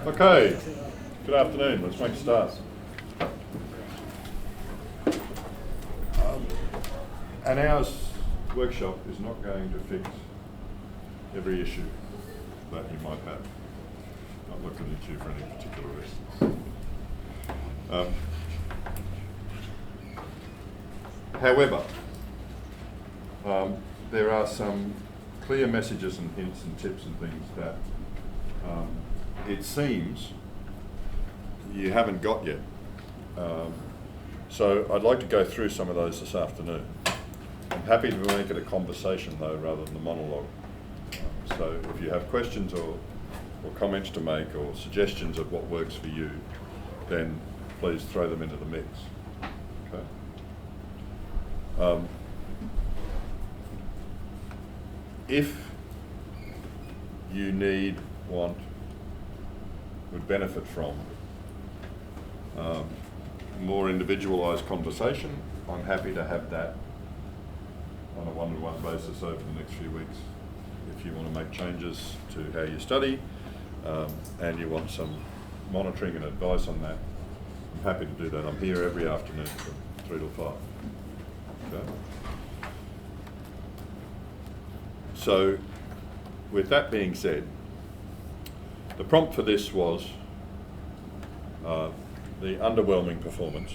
Okay, good afternoon. Let's make a start. An hour's workshop is not going to fix every issue that you might have. Not looking at you for any particular reasons. However, there are some clear messages and hints and tips and things that it seems you haven't got yet. So I'd like to go through some of those this afternoon. I'm happy to make it a conversation though, rather than a monologue. So if you have questions or comments to make or suggestions of what works for you, then please throw them into the mix. Okay. If you need, want, would benefit from more individualised conversation, I'm happy to have that on a one-to-one basis over the next few weeks. If you want to make changes to how you study and you want some monitoring and advice on that, I'm happy to do that. I'm here every afternoon from 3 till 5. Okay. So, with that being said, the prompt for this was the underwhelming performance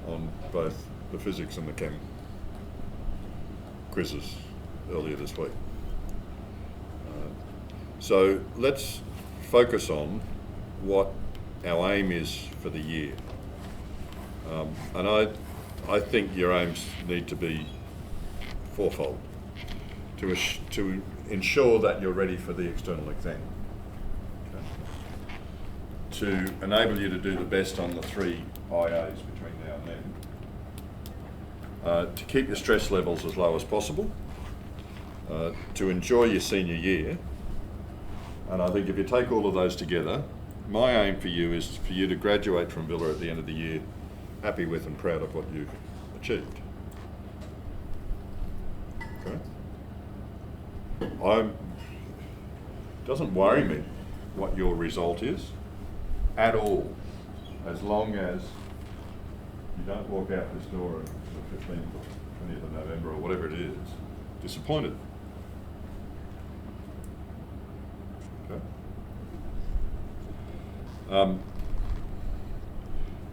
on both the physics and the chem quizzes earlier this week. So let's focus on what our aim is for the year. And I think your aims need to be fourfold to ensure that you're ready for the external exam. To enable you to do the best on the 3 IAs between now and then, to keep your stress levels as low as possible, to enjoy your senior year, and I think if you take all of those together, my aim for you is for you to graduate from Villa at the end of the year happy with and proud of what you've achieved. Okay. It doesn't worry me what your result is at all, as long as you don't walk out this door on the 15th or 20th of November or whatever it is, disappointed. Okay.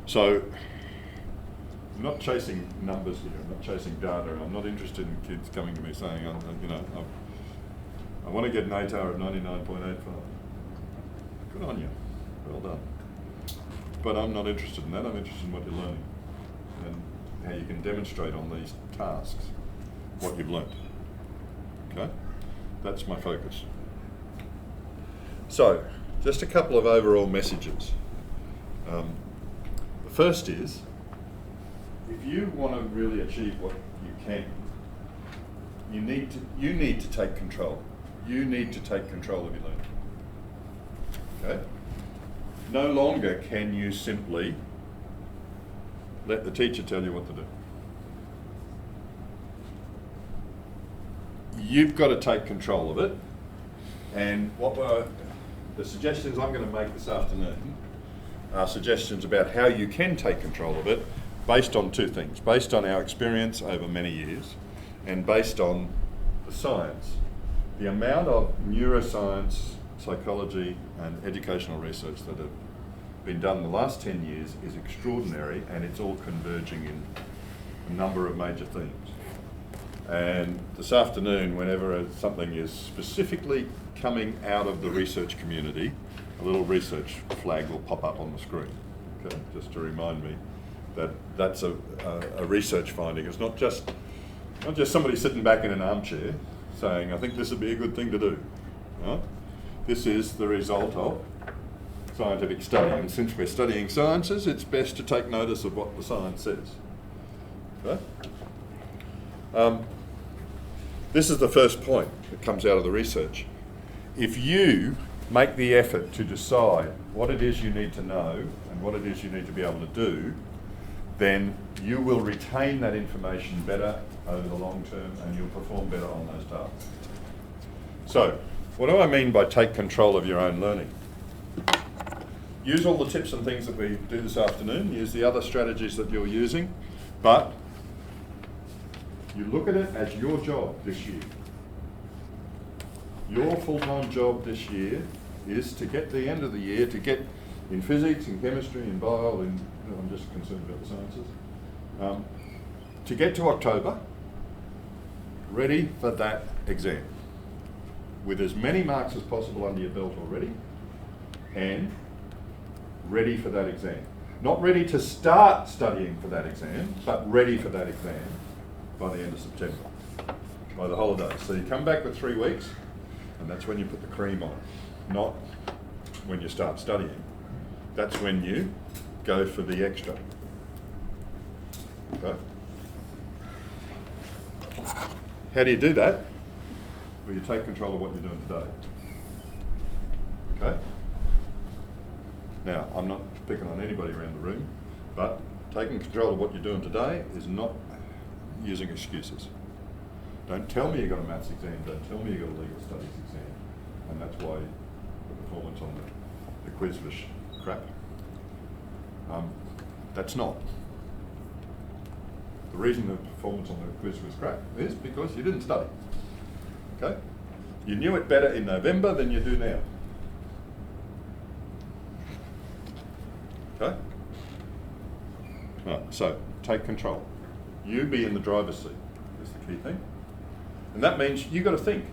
So, I'm not chasing numbers here, I'm not chasing data, I'm not interested in kids coming to me saying, I want to get an ATAR of 99.85. Good on you, well done. But I'm not interested in that, I'm interested in what you're learning and how you can demonstrate on these tasks what you've learnt. Okay? That's my focus. So, just a couple of overall messages. The first is, if you want to really achieve what you can, you need to take control. You need to take control of your learning. Okay? No longer can you simply let the teacher tell you what to do. You've got to take control of it, and what were the suggestions I'm going to make this afternoon are suggestions about how you can take control of it based on 2 things. Based on our experience over many years and based on the science. The amount of neuroscience, psychology and educational research that have been done in the last 10 years is extraordinary, and it's all converging in a number of major themes. And this afternoon, whenever something is specifically coming out of the research community, a little research flag will pop up on the screen, okay? Just to remind me that that's a research finding. It's not just somebody sitting back in an armchair saying, I think this would be a good thing to do. Right? This is the result of scientific study, and since we're studying sciences, it's best to take notice of what the science says. Okay? This is the first point that comes out of the research. If you make the effort to decide what it is you need to know and what it is you need to be able to do, then you will retain that information better over the long term and you'll perform better on those tasks. So, what do I mean by take control of your own learning? use all the tips and things that we do this afternoon, use the other strategies that you're using, but you look at it as your job this year. Your full-time job this year is to get to the end of the year, to get in physics, in chemistry, in bio, I'm just concerned about the sciences, to get to October, ready for that exam, with as many marks as possible under your belt already, and ready for that exam. Not ready to start studying for that exam, but ready for that exam by the end of September, by the holidays. So you come back with 3 weeks, and that's when you put the cream on, not when you start studying. That's when you go for the extra. Okay? How do you do that? Well, you take control of what you're doing today. Okay? Now, I'm not picking on anybody around the room, but taking control of what you're doing today is not using excuses. Don't tell me you've got a maths exam, don't tell me you've got a legal studies exam. And that's why the performance on the quiz was crap. That's not. The reason the performance on the quiz was crap is because you didn't study. Okay? You knew it better in November than you do now. Okay? Right, so take control. You be in the driver's seat is the key thing. And that means you've got to think.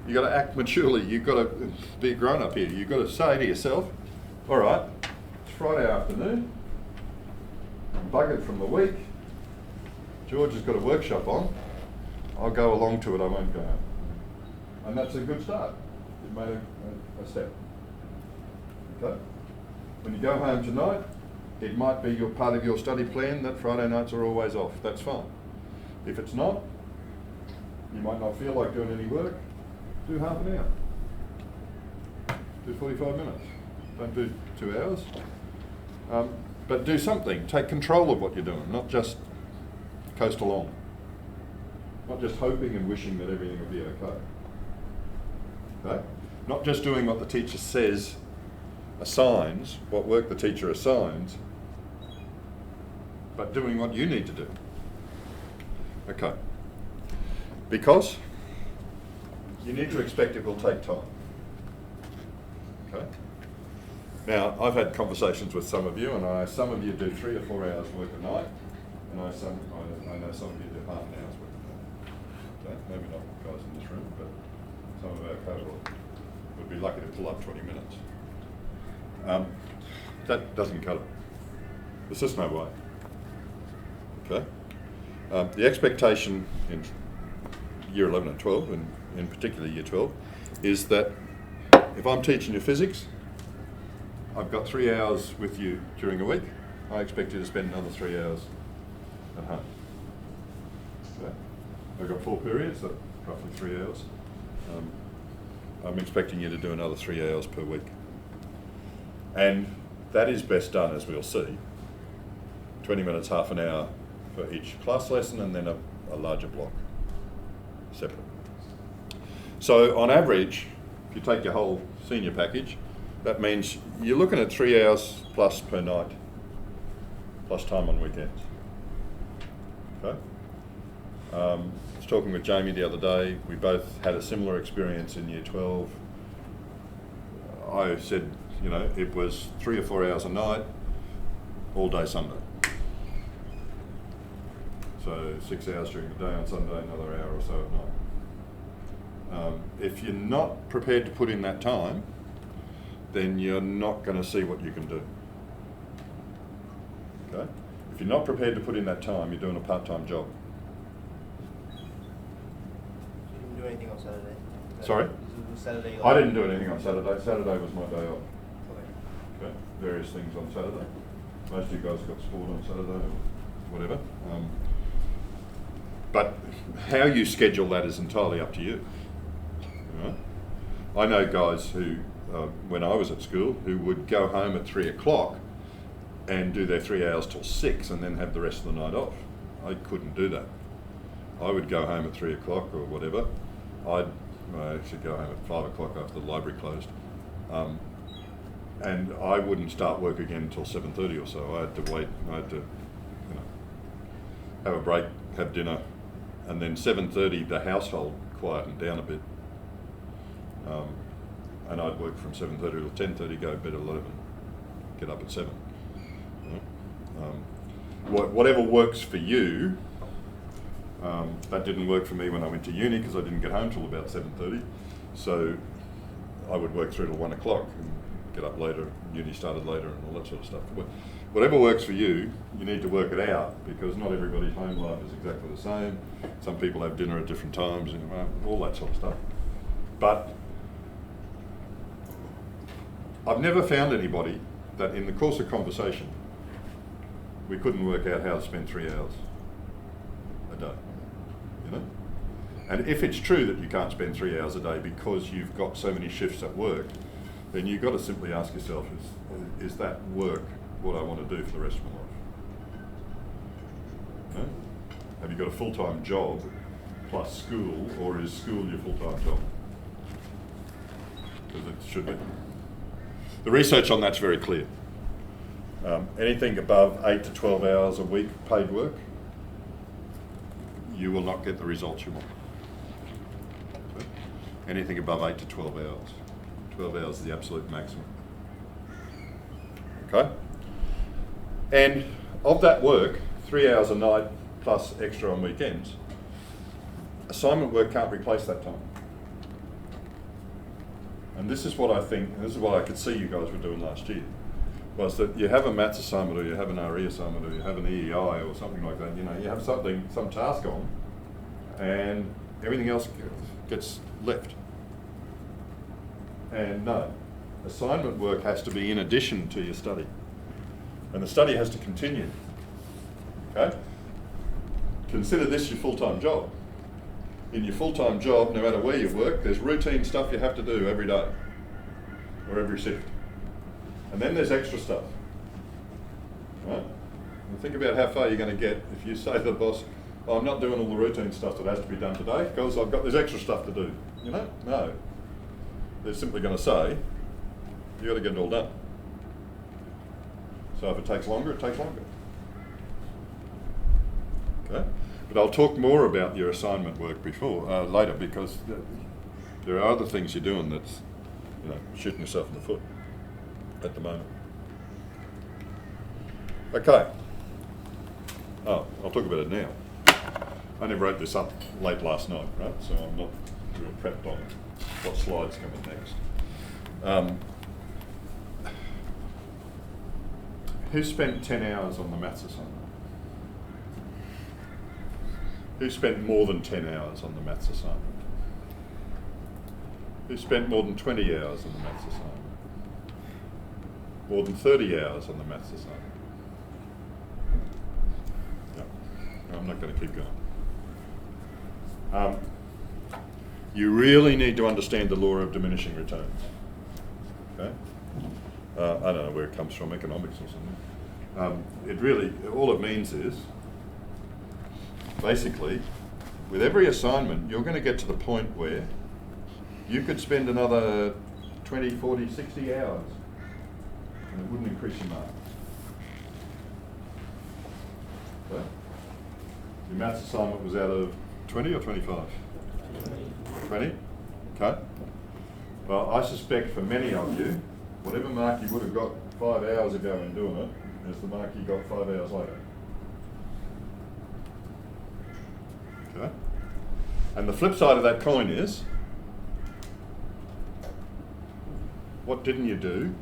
You've got to act maturely. You've got to be a grown-up here. You've got to say to yourself, all right, it's Friday afternoon. I'm buggered from the week. George has got a workshop on. I'll go along to it. I won't go home. And that's a good start. You've made a step. Okay? When you go home tonight, it might be your part of your study plan that Friday nights are always off. That's fine. If it's not, you might not feel like doing any work. Do half an hour. Do 45 minutes. Don't do 2 hours. But do something. Take control of what you're doing, not just coast along. Not just hoping and wishing that everything will be okay. Okay? Not just doing what the teacher says, assigns, what work the teacher assigns, but doing what you need to do. Okay. Because you need to expect it will take time. Okay? Now, I've had conversations with some of you, and some of you do 3 or 4 hours work a night, and I know some of you do half an hour's work a day. Okay? Maybe not guys in this room, but some of our cohort would be lucky to pull up 20 minutes. That doesn't cut it. There's just no way. Okay? The expectation in year 11 and 12, and in particular year 12, is that if I'm teaching you physics, I've got 3 hours with you during a week, I expect you to spend another 3 hours at home. Okay? I've got 4 periods, that's roughly 3 hours. I'm expecting you to do another 3 hours per week. And that is best done, as we'll see, 20 minutes, half an hour for each class lesson, and then a larger block, separate. So on average, if you take your whole senior package, that means you're looking at 3 hours plus per night, plus time on weekends. Okay? I was talking with Jamie the other day. We both had a similar experience in year 12. I said, you know, it was 3 or 4 hours a night, all day Sunday. So 6 hours during the day on Sunday, another hour or so at night. If you're not prepared to put in that time, then you're not going to see what you can do. Okay? If you're not prepared to put in that time, you're doing a part-time job. You didn't do anything on Saturday? Sorry? Saturday I didn't do anything on Saturday. Saturday was my day off. Okay. Okay? Various things on Saturday. Most of you guys got sport on Saturday or whatever. But how you schedule that is entirely up to you. You know? I know guys who, when I was at school, who would go home at 3 o'clock and do their 3 hours till 6 and then have the rest of the night off. I couldn't do that. I would go home at 3 o'clock or whatever. I actually go home at 5 o'clock after the library closed. And I wouldn't start work again until 7:30 or so. I had to wait. I had to, have a break, have dinner, and then 7:30 the household quietened down a bit. And I'd work from 7:30 till 10:30, go to bed at 11, get up at 7. Whatever works for you. That didn't work for me when I went to uni because I didn't get home till about 7:30. So I would work through till 1 o'clock and get up later. Uni started later and all that sort of stuff. Whatever works for you, you need to work it out because not everybody's home life is exactly the same. Some people have dinner at different times, all that sort of stuff. But I've never found anybody that in the course of conversation, we couldn't work out how to spend 3 hours a day, And if it's true that you can't spend 3 hours a day because you've got so many shifts at work, then you've got to simply ask yourself, is that work what I want to do for the rest of my life? Have you got a full-time job plus school, or is school your full-time job? Because it should be. The research on that's very clear. Anything above 8 to 12 hours a week paid work, you will not get the results you want. So anything above 8 to 12 hours. 12 hours is the absolute maximum. Okay? And of that work, 3 hours a night plus extra on weekends, assignment work can't replace that time. And this is what I think, and this is what I could see you guys were doing last year, was that you have a maths assignment or you have an RE assignment or you have an EEI or something like that, you have some task on, and everything else gets left. And no, assignment work has to be in addition to your study. And the study has to continue, okay? Consider this your full-time job. In your full-time job, no matter where you work, there's routine stuff you have to do every day or every shift. And then there's extra stuff, right? And think about how far you're going to get if you say to the boss, oh, I'm not doing all the routine stuff that has to be done today because I've got this extra stuff to do. No. They're simply going to say, you've got to get it all done. So if it takes longer, it takes longer. Okay? But I'll talk more about your assignment work later because there are other things you're doing that's shooting yourself in the foot at the moment. Okay. Oh, I'll talk about it now. I only wrote this up late last night, right? So I'm not real prepped on what slide's coming next. Who spent 10 hours on the maths assignment? Who spent more than 10 hours on the maths assignment? Who spent more than 20 hours on the maths assignment? More than 30 hours on the maths assignment? No, I'm not going to keep going. You really need to understand the law of diminishing returns. Okay? I don't know where it comes from, economics or something. All it means is, basically, with every assignment, you're going to get to the point where you could spend another 20, 40, 60 hours and it wouldn't increase your marks. Okay? Your maths assignment was out of 20 or 25? 20? Okay. Well, I suspect for many of you, whatever mark you would have got 5 hours ago in doing it is the mark you got 5 hours later. Okay? And the flip side of that coin is, what didn't you do,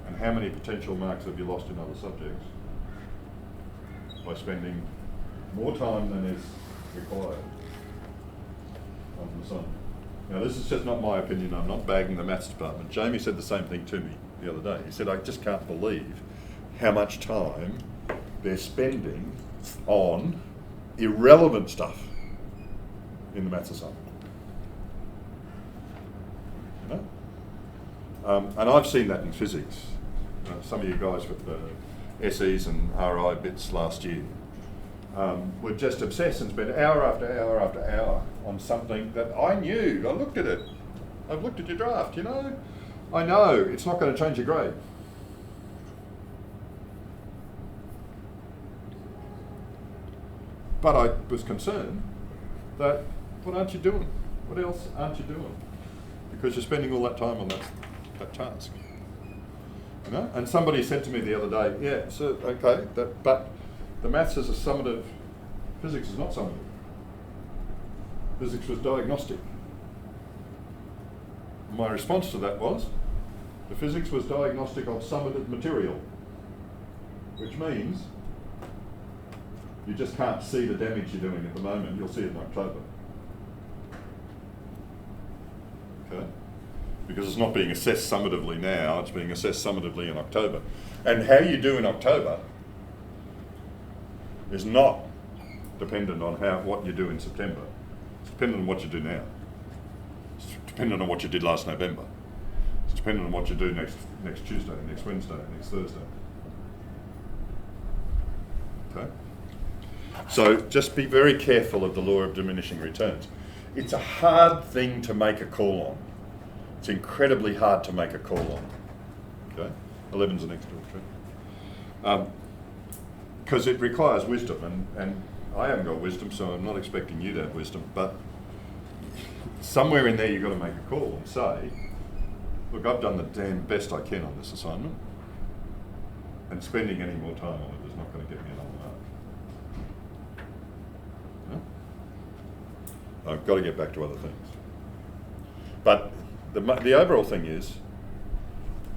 and how many potential marks have you lost in other subjects by spending more time than is required on the assignment? Now, this is just not my opinion. I'm not bagging the maths department. Jamie said the same thing to me the other day. He said, I just can't believe how much time they're spending on irrelevant stuff in the maths assignment. And I've seen that in physics. Some of you guys with the SEs and RI bits last year were just obsessed and spent hour after hour after hour on something that I knew. I looked at it. I've looked at your draft, I know, it's not going to change your grade. But I was concerned that, what aren't you doing? What else aren't you doing? Because you're spending all that time on that task. You know? And somebody said to me the other day, yeah, so, okay, but the maths is a summative, physics is not summative. Physics was diagnostic. My response to that was, the physics was diagnostic of summative material, which means you just can't see the damage you're doing at the moment. You'll see it in October. Okay? Because it's not being assessed summatively now, it's being assessed summatively in October. And how you do in October is not dependent on what you do in September. It's dependent on what you do now. It's dependent on what you did last November. It's dependent on what you do next Tuesday, next Wednesday, next Thursday. Okay? So just be very careful of the law of diminishing returns. It's a hard thing to make a call on. It's incredibly hard to make a call on. Okay? 11's the next door, because it requires wisdom, and I haven't got wisdom, so I'm not expecting you to have wisdom, but somewhere in there you've got to make a call and say, look, I've done the damn best I can on this assignment, and spending any more time on it is not going to get me another mark. Yeah? I've got to get back to other things. But the overall thing is,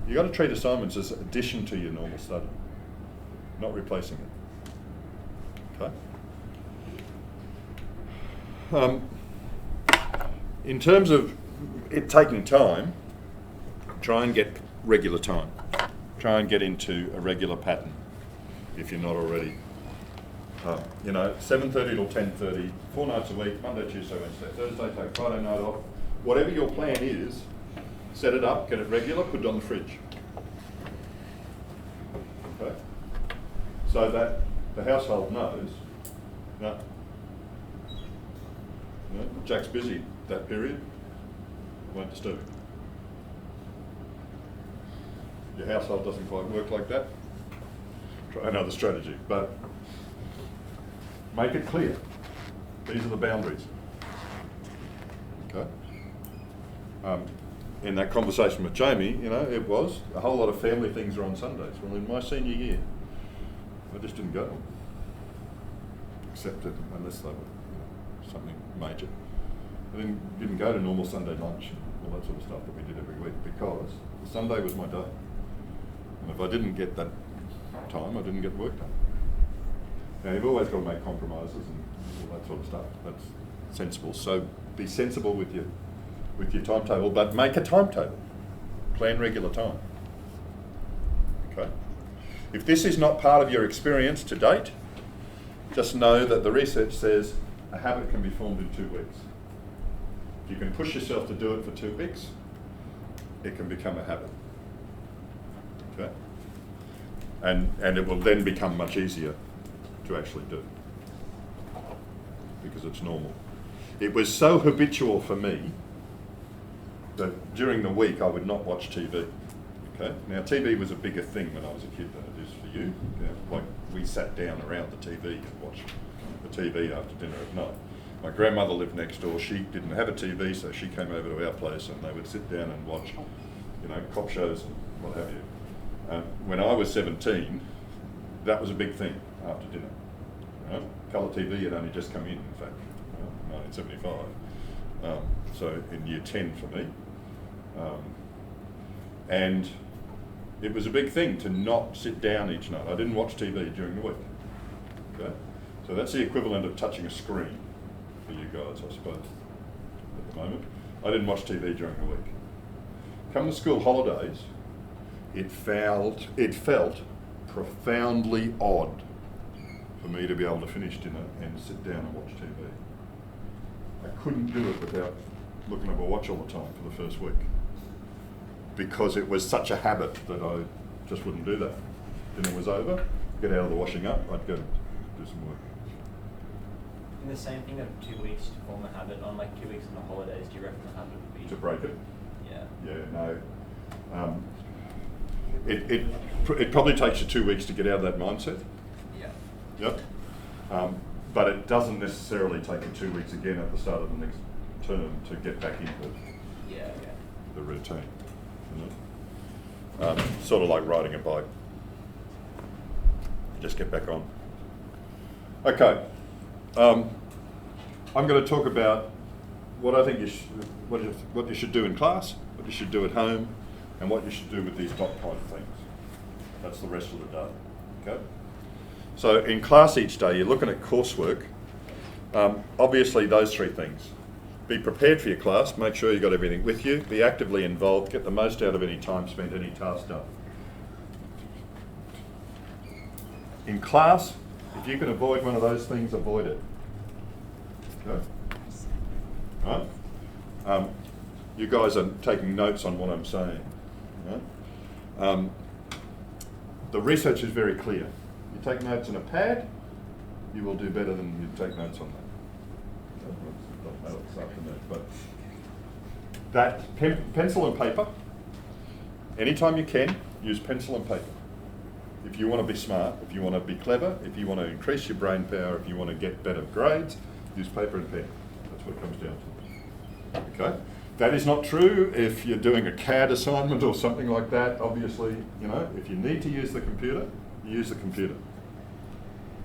you've got to treat assignments as addition to your normal study, not replacing it. Okay? In terms of it taking time, try and get regular time. Try and get into a regular pattern if you're not already. 7:30 till 10:30, 4 nights a week, Monday, Tuesday, Wednesday, Thursday, take Friday night off. Whatever your plan is, set it up, get it regular, put it on the fridge. Okay? So that the household knows, Jack's busy that period, won't disturb him. Your household doesn't quite work like that, try another strategy, but make it clear. These are the boundaries. Okay? In that conversation with Jamie, it was a whole lot of family things are on Sundays. Well, in my senior year, I just didn't go, except unless they were something major. I didn't go to normal Sunday lunch and all that sort of stuff that we did every week, because Sunday was my day. And if I didn't get that time, I didn't get work done. Now, you've always got to make compromises and all that sort of stuff. That's sensible. So be sensible with your timetable, but make a timetable. Plan regular time. Okay? If this is not part of your experience to date, just know that the research says a habit can be formed in 2 weeks. If you can push yourself to do it for 2 weeks, it can become a habit. Okay? And it will then become much easier to actually do, because it's normal. It was so habitual for me that during the week I would not watch TV. Okay? Now, TV was a bigger thing when I was a kid than it is for you. Like, we sat down around the TV and watched the TV after dinner at night. My grandmother lived next door. She didn't have a TV, so she came over to our place and they would sit down and watch, cop shows and what have you. When I was 17, that was a big thing after dinner. Colour TV had only just come in fact, 1975. So in year 10 for me. And it was a big thing to not sit down each night. I didn't watch TV during the week. Okay? So that's the equivalent of touching a screen for you guys, I suppose, at the moment. I didn't watch TV during the week. Come the school holidays, it felt profoundly odd for me to be able to finish dinner and sit down and watch TV. I couldn't do it without looking at my watch all the time for the first week, because it was such a habit that I just wouldn't do that. Dinner was over, get out of the washing up, I'd go do some work. And the same thing of 2 weeks to form a habit, on like 2 weeks on the holidays, do you reckon the habit would be? To break it? Yeah. Yeah, no. It probably takes you 2 weeks to get out of that mindset. Yeah. Yep. But it doesn't necessarily take you 2 weeks again at the start of the next term to get back into the routine. You know? Sort of like riding a bike. Just get back on. Okay. I'm going to talk about what I think what you should do in class, what you should do at home, and what you should do with these dot point things. That's the rest of the day. Okay. So in class each day, you're looking at coursework. Obviously, those three things. Be prepared for your class, make sure you've got everything with you, be actively involved, get the most out of any time spent, any task done. In class, if you can avoid one of those things, avoid it. Okay? Right? You guys are taking notes on what I'm saying. Right? The research is very clear. You take notes on a pad, you will do better than you take notes on that. This afternoon, but that pencil and paper, anytime you can, use pencil and paper. If you want to be smart, if you want to be clever, if you want to increase your brain power, if you want to get better grades, use paper and pen. That's what it comes down to. Okay? That is not true if you're doing a CAD assignment or something like that. Obviously, you know, if you need to use the computer, you use the computer.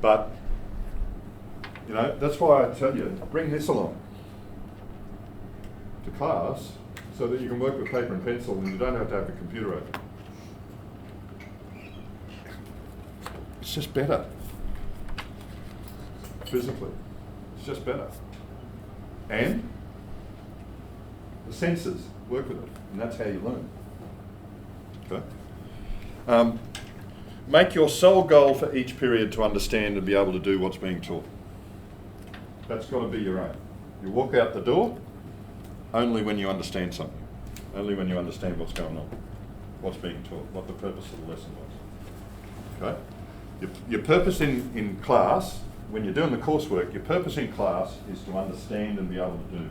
But, you know, that's why I tell you, bring this along to class so that you can work with paper and pencil and you don't have to have the computer open. It's just better. Physically. It's just better. And the senses, work with it, and that's how you learn. Okay? Make your sole goal for each period to understand and be able to do what's being taught. That's got to be your aim. You walk out the door only when you understand something, only when you understand what's going on, what's being taught, what the purpose of the lesson was. Okay? Your purpose in class, when you're doing the coursework, your purpose in class is to understand and be able to do.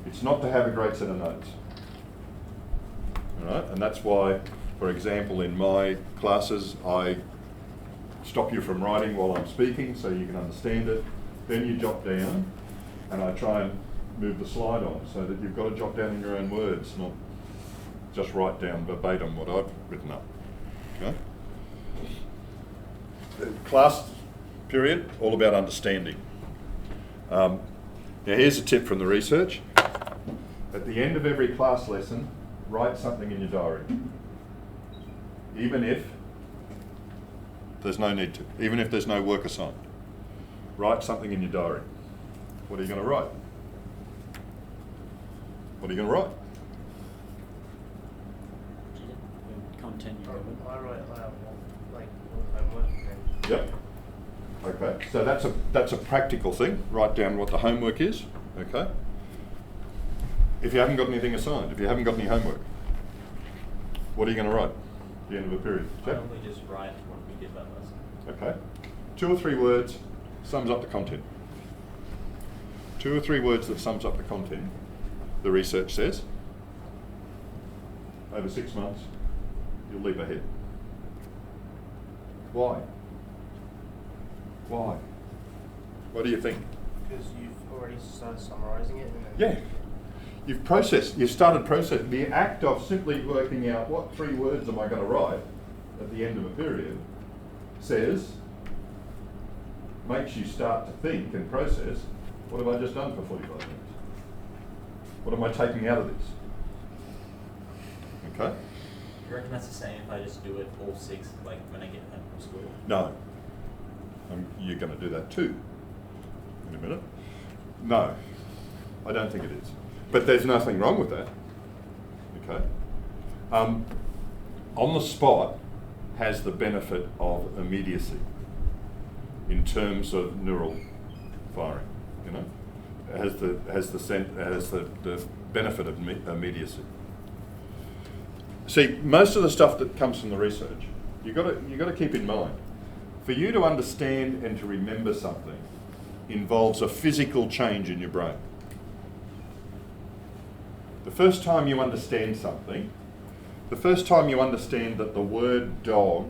It's not to have a great set of notes. All right? And that's why, for example, in my classes, I stop you from writing while I'm speaking so you can understand it. Then you jot down, and I try and move the slide on so that you've got to jot down in your own words, not just write down verbatim what I've written up. Okay? The class period, all about understanding. Now here's a tip from the research. At the end of every class lesson, write something in your diary. Even if there's no need to, even if there's no work assigned. Write something in your diary. What are you going to write? What are you going to write? Content you remember. I write like homework and Yep. Okay. So that's a practical thing. Write down what the homework is. Okay. If you haven't got anything assigned, if you haven't got any homework, what are you going to write at the end of a period? I normally just write what we did that lesson. Okay. 2 or 3 words sums up the content. 2 or 3 words that sums up the content, the research says, over 6 months, you'll leap ahead. Why? Why? What do you think? because you've already started summarising it. And Yeah. You've started processing. The act of simply working out what 3 words am I going to write at the end of a period makes you start to think and process, what have I just done for 45 minutes? What am I taking out of this? Okay? Do you reckon that's the same if I just do it all 6, like when I get home from school? No. You're going to do that too in a minute. No, I don't think it is. But there's nothing wrong with that. Okay. On the spot has the benefit of immediacy in terms of neural firing. You know, it has the benefit of immediacy. See, most of the stuff that comes from the research, you've got to keep in mind. For you to understand and to remember something involves a physical change in your brain. The first time you understand something, the first time you understand that the word dog,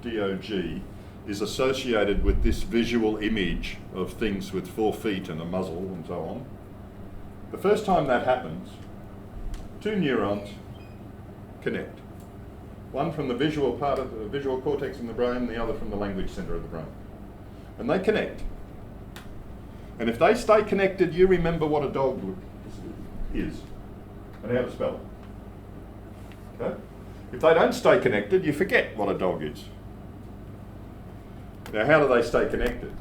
D-O-G, is associated with this visual image of things with 4 feet and a muzzle and so on, the first time that happens, 2 neurons connect. One from the visual part of the visual cortex in the brain, the other from the language center of the brain. And they connect. And if they stay connected, you remember what a dog is and how to spell it. Okay? If they don't stay connected, you forget what a dog is. Now, how do they stay connected?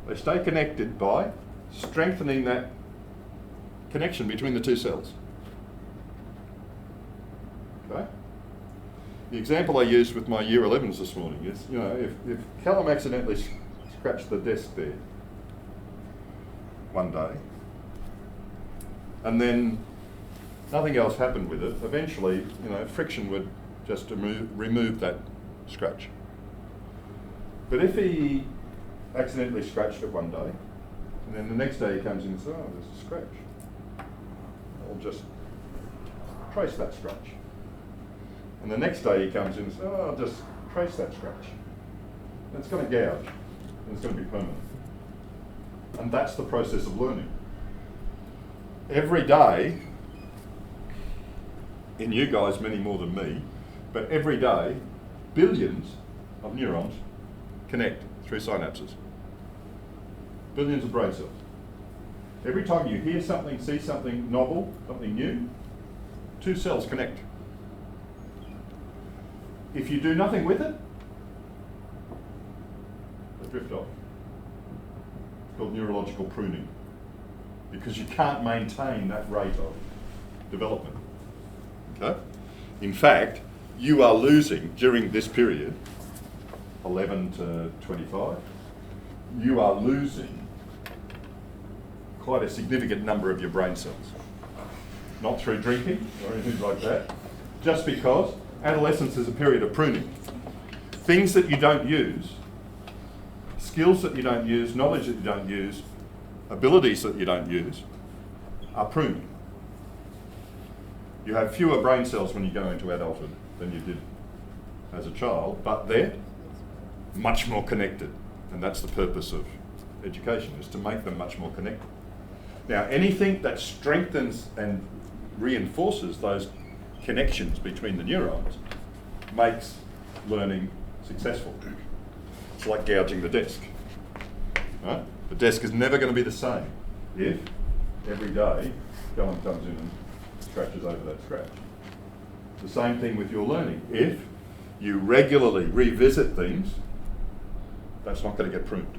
They stay connected by strengthening that connection between the 2 cells. Okay? The example I used with my year 11s this morning is, you know, if Callum accidentally scratched the desk there one day, and then nothing else happened with it, eventually, you know, friction would just remove that scratch. But if he accidentally scratched it one day, and then the next day he comes in and says, oh, there's a scratch, I'll just trace that scratch. And the next day he comes in and says, oh, I'll just trace that scratch. And it's going to gouge, and it's going to be permanent. And that's the process of learning. Every day, in you guys many more than me, but every day, billions of neurons connect through synapses. Billions of brain cells. Every time you hear something, see something novel, something new, 2 cells connect. If you do nothing with it, they drift off. It's called neurological pruning, because you can't maintain that rate of development. Okay? In fact, you are losing during this period, 11 to 25, you are losing quite a significant number of your brain cells. Not through drinking or anything like that, just because adolescence is a period of pruning. Things that you don't use, skills that you don't use, knowledge that you don't use, abilities that you don't use, are pruned. You have fewer brain cells when you go into adulthood than you did as a child, but they're much more connected. And that's the purpose of education, is to make them much more connected. Now, anything that strengthens and reinforces those connections between the neurons makes learning successful. It's like gouging the desk. Right? The desk is never going to be the same if every day Callum comes in and scratches over that scratch. The same thing with your learning. If you regularly revisit things, that's not going to get pruned.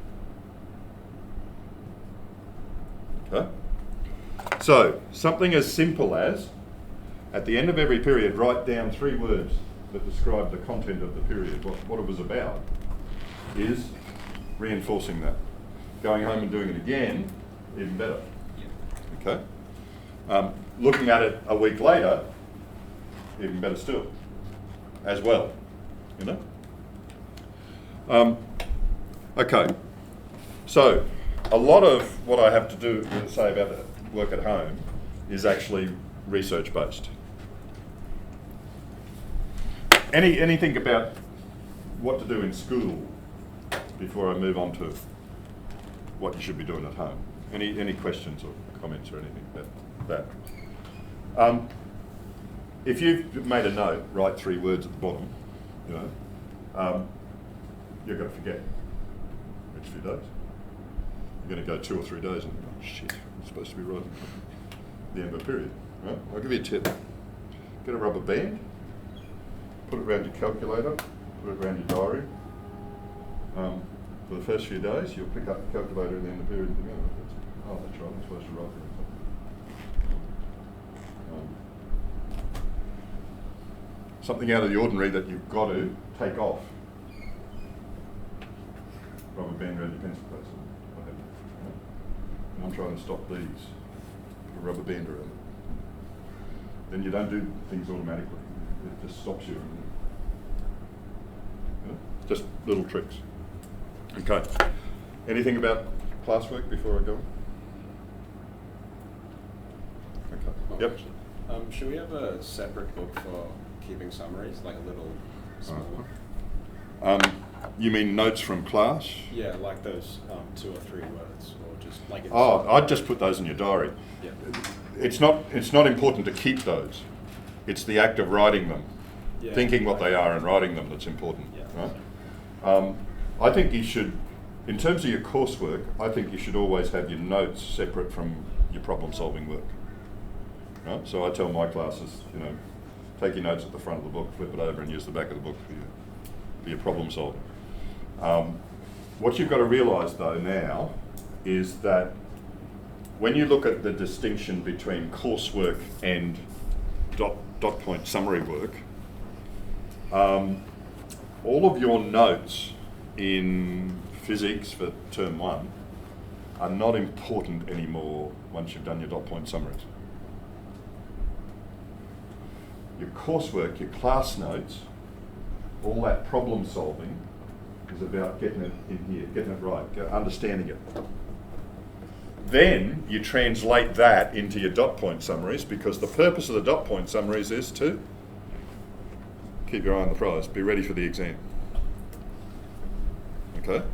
Okay? So, something as simple as, at the end of every period, write down 3 words that describe the content of the period, what it was about, is reinforcing that. Going home and doing it again, even better. Okay? Looking at it a week later, even better still, as well, you know? Okay, so a lot of what I have to do and say about the work at home is actually research-based. Anything about what to do in school before I move on to what you should be doing at home? Any questions or comments or anything about that? If you've made a note, write 3 words at the bottom, you know, you're going to forget next few days. You're going to go 2 or 3 days and oh shit, I'm supposed to be writing the end of a period. Right? I'll give you a tip. Get a rubber band, put it around your calculator, put it around your diary. For the first few days, you'll pick up the calculator at the end of the period and think, oh, that's right, I'm supposed to write that. Something out of the ordinary that you've got to take off. Rubber band around your pencil case. And I'm trying to stop these. Put a rubber band around it. Then you don't do things automatically. It just stops you. You know? Just little tricks. Okay. Anything about classwork before I go? Okay. Yep. Should we have a separate book for keeping summaries, like a little small one. You mean notes from class? Yeah, like those 2 or 3 words, or just like. Oh, I'd just put those in your diary. Yeah. It's not important to keep those. It's the act of writing them, Yeah. thinking what they are and writing them that's important. Yeah. Right? I think you should, in terms of your coursework, I think you should always have your notes separate from your problem-solving work. Right? So I tell my classes, take your notes at the front of the book, flip it over, and use the back of the book for your problem solving. What you've got to realise though now is that when you look at the distinction between coursework and dot point summary work, all of your notes in physics for term 1 are not important anymore once you've done your dot point summaries. Your coursework, your class notes, all that problem solving is about getting it in here, getting it right, understanding it. Then you translate that into your dot point summaries, because the purpose of the dot point summaries is to keep your eye on the prize, be ready for the exam. Okay? Yep.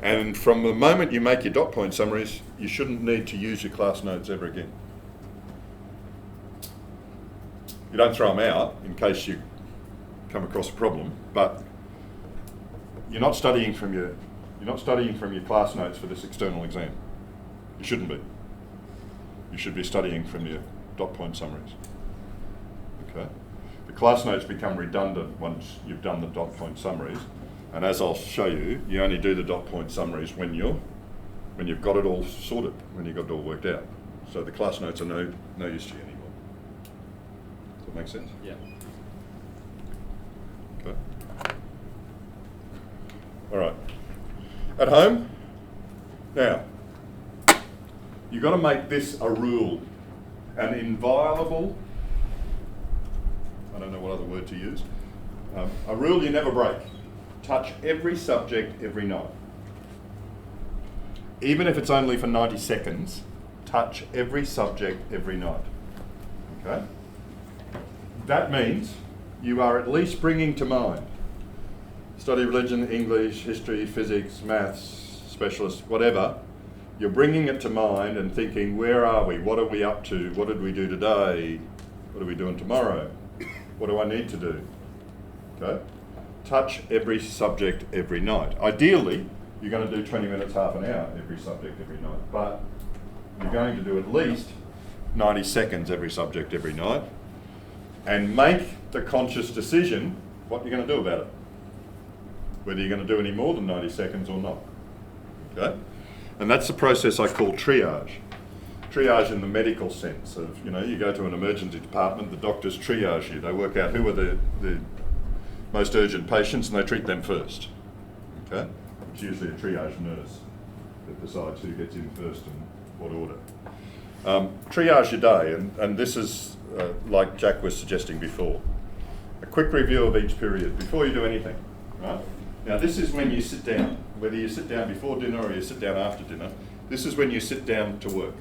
And from the moment you make your dot point summaries, you shouldn't need to use your class notes ever again. You don't throw them out in case you come across a problem, but you're not studying from your class notes for this external exam. You shouldn't be. You should be studying from your dot point summaries. Okay? The class notes become redundant once you've done the dot point summaries, and as I'll show you, you only do the dot point summaries when you've got it all sorted, when you've got it all worked out. So the class notes are no use to you anymore. Does that make sense? Yeah. Okay. All right. At home, now, you've got to make this a rule, an inviolable, I don't know what other word to use, a rule you never break. Touch every subject every night. Even if it's only for 90 seconds, touch every subject every night. Okay? That means you are at least bringing to mind study religion, English, history, physics, maths, specialists, whatever. You're bringing it to mind and thinking, where are we? What are we up to? What did we do today? What are we doing tomorrow? What do I need to do? Okay? Touch every subject every night. Ideally, you're going to do 20 minutes, half an hour every subject every night, but you're going to do at least 90 seconds every subject every night, and make the conscious decision what you're going to do about it. Whether you're going to do any more than 90 seconds or not. Okay? And that's the process I call triage. Triage in the medical sense of, you go to an emergency department, the doctors triage you. They work out who are the most urgent patients and they treat them first. Okay? It's usually a triage nurse that decides who gets in first and what order. Triage your day, and this is like Jack was suggesting before. A quick review of each period before you do anything. Right? Now this is when you sit down, whether you sit down before dinner or you sit down after dinner, this is when you sit down to work.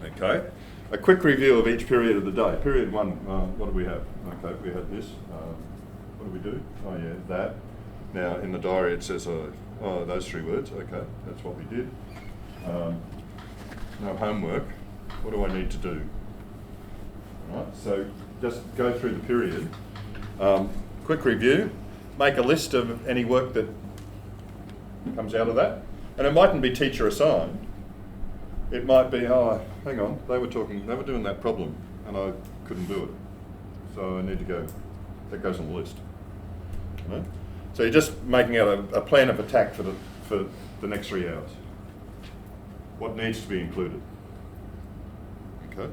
Okay? A quick review of each period of the day. Period 1, what do we have? Okay, we had this. What do we do? Oh yeah, that. Now in the diary it says, those 3 words. Okay, that's what we did. Now homework. What do I need to do? All right, so just go through the period. Quick review. Make a list of any work that comes out of that. And it mightn't be teacher assigned. It might be, hang on, they were doing that problem and I couldn't do it. So I need to go, that goes on the list. Right? So you're just making out a plan of attack for the next 3 hours. What needs to be included? Okay.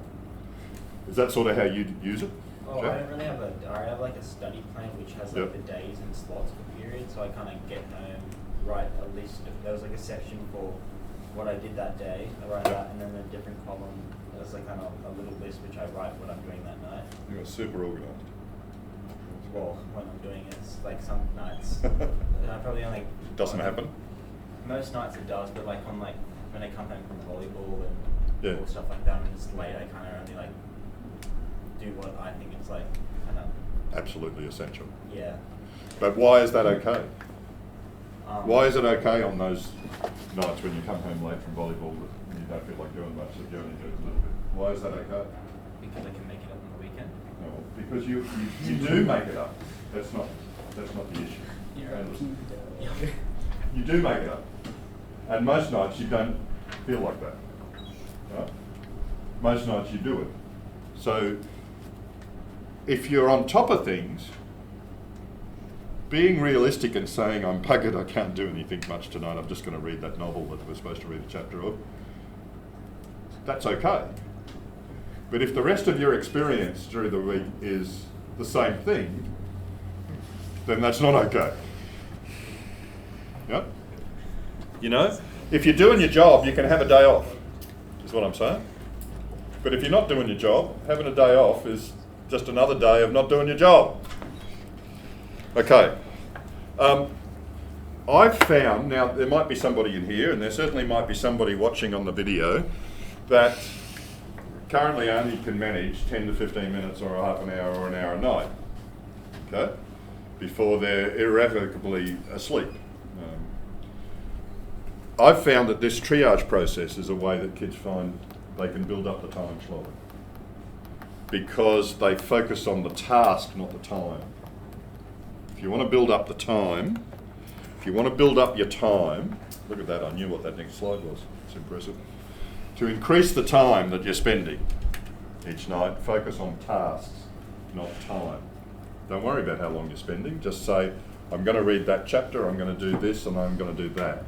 Is that sort of how you use it? Oh, I don't really have a diary. I have like a study plan which has like the days and slots for periods. So I kind of get home, write a list. There was like a section for what I did that day. I write that, and then a different column. There's like kind of a little list which I write what I'm doing that night. You're super organised. Well, when I'm doing it, it's like some nights. And I probably only Doesn't happen. Most nights it does, but like on like when I come home from volleyball and Yeah. all stuff like that, and it's late, I kind of only like do what I think it's like kind of absolutely essential. Yeah. But why is that okay? Why is Um, it okay on those nights when you come home late from volleyball and you don't feel like doing much, that you only do a little bit? Why is that okay? Because I can make it up on the weekend. No, because you do make it up. That's not the issue. You do make it up. And most nights you don't feel like that. Right? Most nights you do it. So if you're on top of things, being realistic and saying, I'm buggered, I can't do anything much tonight, I'm just going to read that novel that we're supposed to read a chapter of, that's okay. But if the rest of your experience during the week is the same thing, then that's not okay. Yep. You know, if you're doing your job, you can have a day off, is what I'm saying. But if you're not doing your job, having a day off is just another day of not doing your job. Okay. I've found, now there might be somebody in here, and there certainly might be somebody watching on the video, that currently only can manage 10 to 15 minutes or a half an hour or an hour a night, okay, before they're irrevocably asleep. I've found that this triage process is a way that kids find they can build up the time slowly, because they focus on the task, not the time. If you want to build up the time, if you want to build up your time, look at that, I knew what that next slide was, it's impressive. To increase the time that you're spending each night, focus on tasks, not time. Don't worry about how long you're spending, just say, I'm going to read that chapter, I'm going to do this, and I'm going to do that.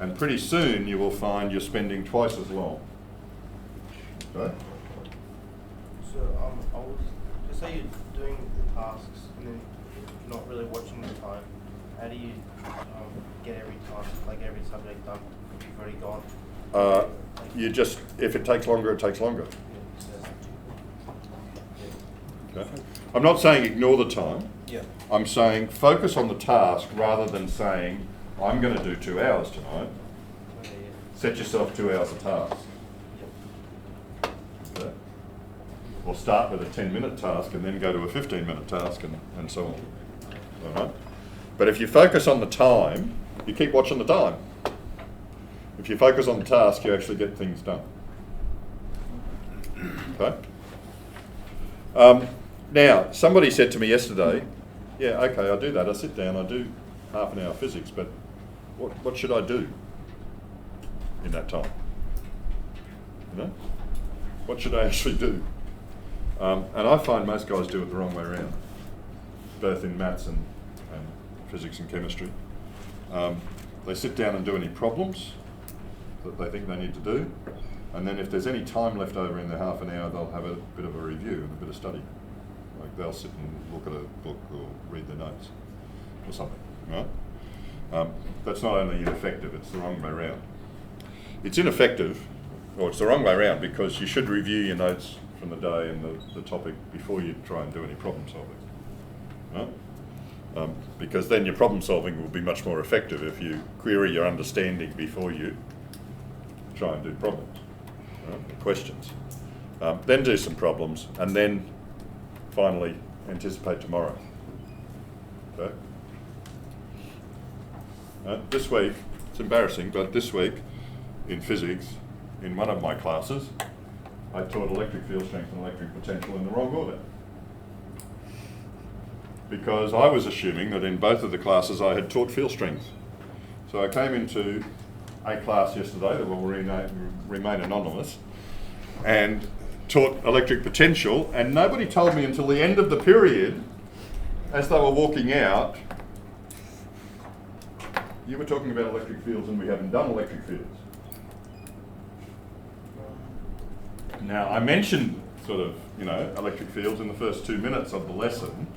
And pretty soon you will find you're spending twice as long. Okay? So I was just say you're doing the tasks and then you're not really watching the time. How do you get every task, like every subject done if you've already gone? You just, if it takes longer, it takes longer. Okay? I'm not saying ignore the time. Yeah. I'm saying focus on the task rather than saying, I'm going to do 2 hours tonight. Okay, yeah. Set yourself 2 hours a task. Okay? Or start with a 10-minute task and then go to a 15-minute task and so on. All right? But if you focus on the time, you keep watching the time. If you focus on the task, you actually get things done. Okay? Now, somebody said to me yesterday, yeah, okay, I do that. I sit down, I do half an hour physics, but what should I do in that time? You know? What should I actually do? And I find most guys do it the wrong way around, both in maths and physics and chemistry. They sit down and do any problems that they think they need to do, and then if there's any time left over in their half an hour, they'll have a bit of a review and a bit of study. Like they'll sit and look at a book or read their notes or something, right? That's not only ineffective, it's the wrong way around. It's ineffective, or it's the wrong way around, because you should review your notes from the day and the topic before you try and do any problem solving, right? Because then your problem solving will be much more effective if you query your understanding before you try and do problems, right? Questions. Then do some problems, and then finally anticipate tomorrow. Okay? This week, it's embarrassing, but this week in physics, in one of my classes, I taught electric field strength and electric potential in the wrong order. Because I was assuming that in both of the classes I had taught field strength. So I came into a class yesterday that will remain anonymous and taught electric potential, and nobody told me until the end of the period, as they were walking out, you were talking about electric fields and we haven't done electric fields. Now, I mentioned sort of, electric fields in the first 2 minutes of the lesson.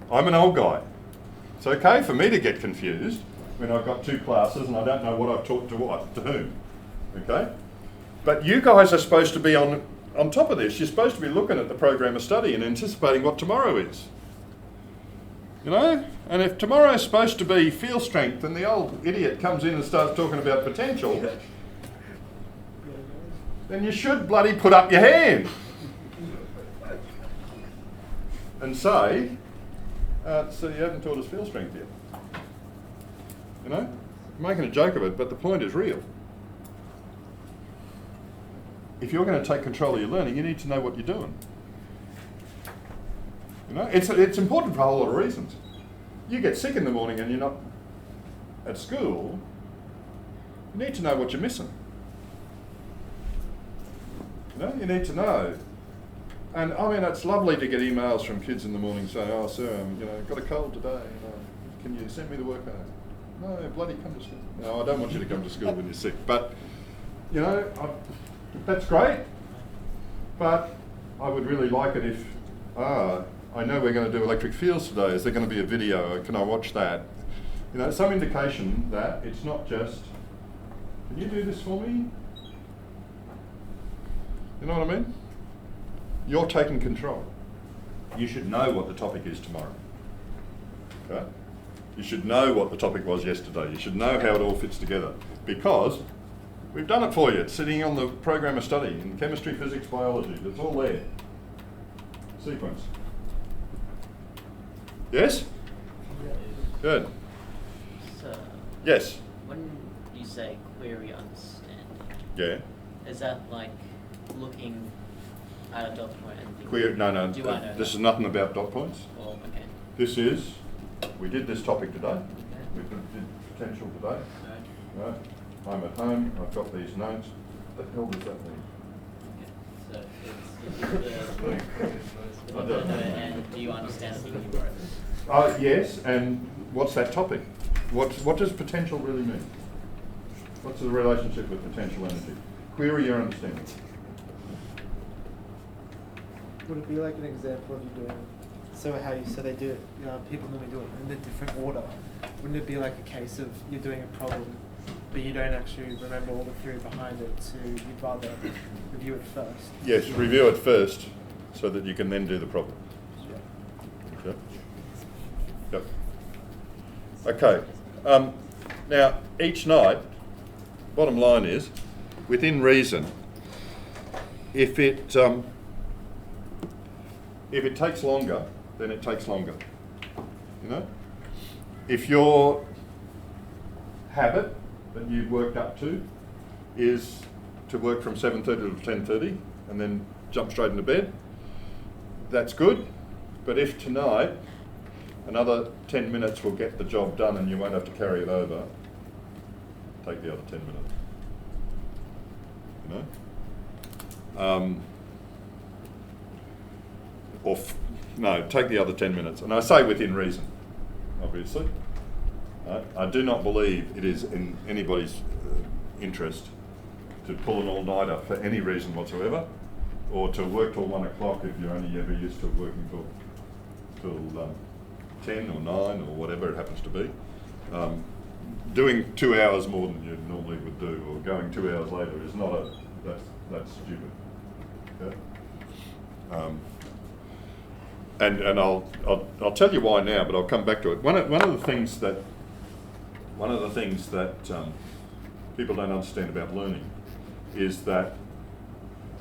I'm an old guy. It's okay for me to get confused when I've got 2 classes and I don't know what I've taught to what, to whom, okay? But you guys are supposed to be on top of this. You're supposed to be looking at the program of study and anticipating what tomorrow is. And if tomorrow is supposed to be field strength and the old idiot comes in and starts talking about potential, then you should bloody put up your hand. and say, so you haven't taught us field strength yet. You know, making a joke of it, but the point is real. If you're going to take control of your learning, you need to know what you're doing. You know, it's important for a whole lot of reasons. You get sick in the morning and you're not at school, you need to know what you're missing. You know, you need to know. And I mean, it's lovely to get emails from kids in the morning saying, "Oh, sir, got a cold today. Can you send me the work home?" No, bloody come to school. No, I don't want you to come to school when you're sick. But, that's great. But I would really like it if, I know we're going to do electric fields today. Is there going to be a video? Can I watch that? Some indication that it's not just, can you do this for me? You know what I mean? You're taking control. You should know what the topic is tomorrow. Okay? You should know what the topic was yesterday. You should know how it all fits together. Because we've done it for you. It's sitting on the program of study in chemistry, physics, biology. It's all there. Sequence. Yes? Good. So, Yes. when you say query understanding, Yeah. is that like looking at a dot point and thinking, Queer. No. do I know This that? is nothing about dot points. Or, okay. This is. We did this topic today. Okay. We did potential today. Right. Right. I'm at home. I've got these notes. What the hell does that mean? Okay. So it's I don't know. and do you understand the thing you wrote? Yes. And what's that topic? What does potential really mean? What's the relationship with potential energy? Query your understanding. Would it be like an example of you doing, so they do it, people normally do it in a different order. Wouldn't it be like a case of you're doing a problem, but you don't actually remember all the theory behind it, so you'd rather review it first? Yes, review it first so that you can then do the problem. Yeah. Okay. Yep. Okay. Now, each night, bottom line is, within reason, if it takes longer, then it takes longer. If your habit that you've worked up to is to work from 7:30 to 10:30 and then jump straight into bed, that's good. But if tonight another 10 minutes will get the job done and you won't have to carry it over, take the other 10 minutes. Take the other 10 minutes. And I say within reason, obviously. I do not believe it is in anybody's interest to pull an all-nighter for any reason whatsoever, or to work till 1 o'clock if you're only ever used to working till 10 or 9 or whatever it happens to be. Doing 2 hours more than you normally would do, or going 2 hours later, is not that's stupid. Okay? And I'll tell you why now, but I'll come back to it. One of the things that people don't understand about learning is that,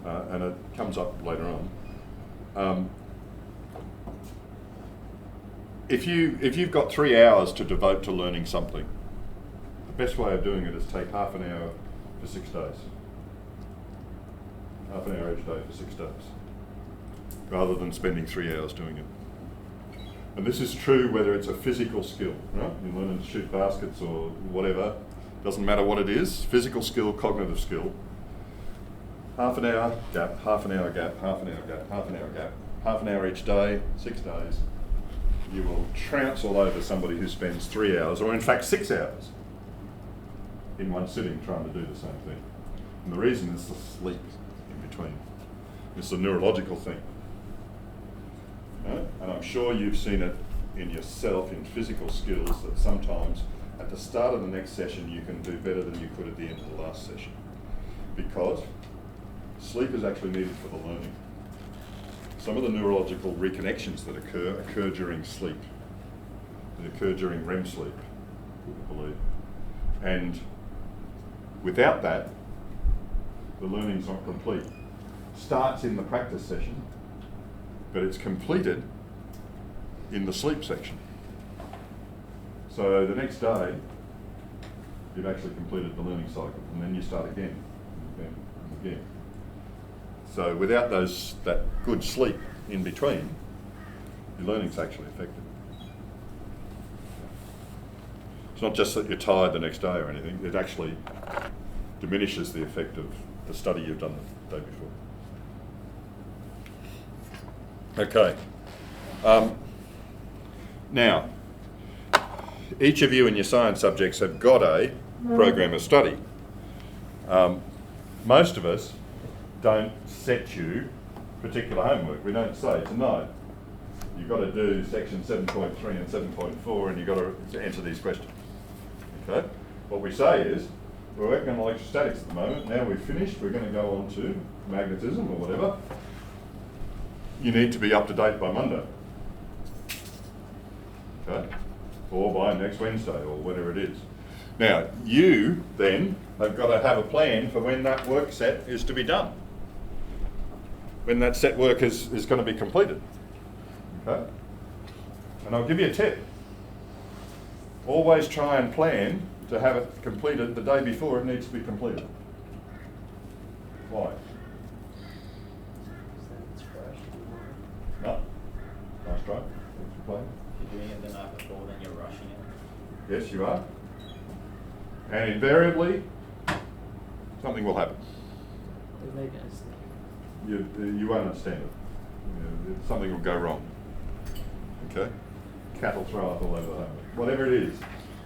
and it comes up later on. If you've got 3 hours to devote to learning something, the best way of doing it is take half an hour for 6 days. Half an hour each day for 6 days, rather than spending 3 hours doing it. And this is true whether it's a physical skill, right? You're learning to shoot baskets or whatever, doesn't matter what it is, physical skill, cognitive skill. Half an hour gap, half an hour gap, half an hour gap, half an hour gap, half an hour each day, 6 days. You will trounce all over somebody who spends 3 hours, or in fact 6 hours, in one sitting trying to do the same thing. And the reason is the sleep in between. It's a neurological thing. And I'm sure you've seen it in yourself in physical skills that sometimes at the start of the next session you can do better than you could at the end of the last session. Because sleep is actually needed for the learning. Some of the neurological reconnections that occur during sleep. They occur during REM sleep, I believe. And without that, the learning's not complete. Starts in the practice session, but it's completed in the sleep section. So the next day, you've actually completed the learning cycle, and then you start again, and again, and again. So without that good sleep in between, your learning's actually affected. It's not just that you're tired the next day or anything, it actually diminishes the effect of the study you've done the day before. Okay. Now, each of you in your science subjects have got a program of study. Most of us don't set you particular homework. We don't say tonight, you've got to do section 7.3 and 7.4 and you've got to answer these questions. Okay? What we say is, we're working on electrostatics at the moment, now we've finished, we're going to go on to magnetism or whatever. You need to be up to date by Monday. Okay? Or by next Wednesday or whatever it is. Now, you then have got to have a plan for when that work set is to be done. When that set work is going to be completed. Okay? And I'll give you a tip. Always try and plan to have it completed the day before it needs to be completed. Why? No? Nice try. Thanks for playing. If you're doing it the night before, then you're rushing it. Yes, you are. And invariably, something will happen. You won't understand it. Something will go wrong. Okay? Cattle throw up all over the home. Whatever it is,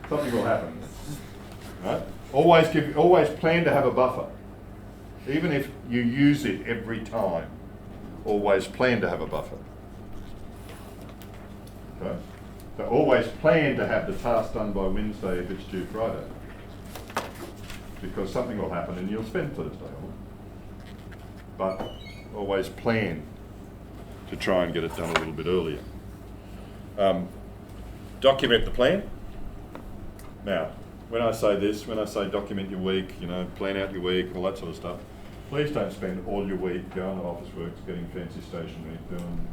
something will happen. Right? Always plan to have a buffer. Even if you use it every time, always plan to have a buffer. Okay? So always plan to have the task done by Wednesday if it's due Friday. Because something will happen and you'll spend Thursday on it. But always plan to try and get it done a little bit earlier. Document the plan. Now, when I say this, when I say document your week, plan out your week, all that sort of stuff, please don't spend all your week going to office works, getting fancy stationery, doing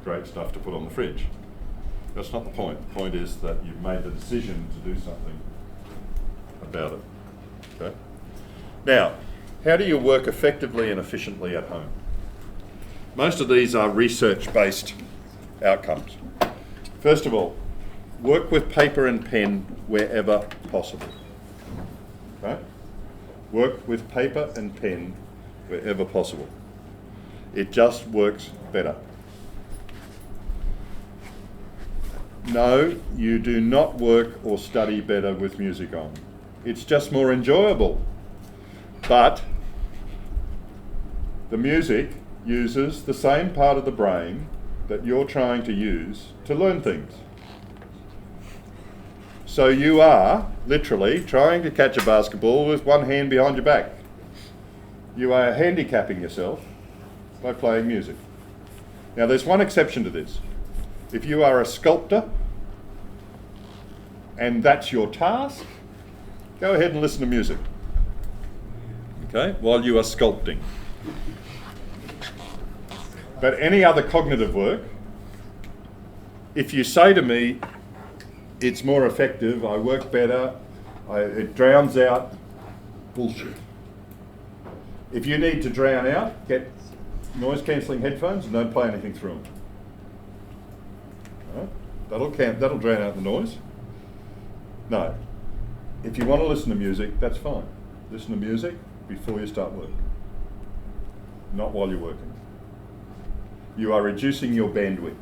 great stuff to put on the fridge. That's not the point. The point is that you've made the decision to do something about it. Okay? Now, how do you work effectively and efficiently at home? Most of these are research-based outcomes. First of all, work with paper and pen wherever possible. Okay? Work with paper and pen wherever possible. It just works better. No, you do not work or study better with music on. It's just more enjoyable. But the music uses the same part of the brain that you're trying to use to learn things. So you are literally trying to catch a basketball with one hand behind your back. You are handicapping yourself by playing music. Now there's one exception to this. If you are a sculptor and that's your task, go ahead and listen to music. Okay, while you are sculpting. But any other cognitive work, if you say to me, it's more effective, I work better, it drowns out, bullshit. If you need to drown out, get noise cancelling headphones and don't play anything through them. Right? That'll drown out the noise. No. If you want to listen to music, that's fine. Listen to music before you start work. Not while you're working. You are reducing your bandwidth,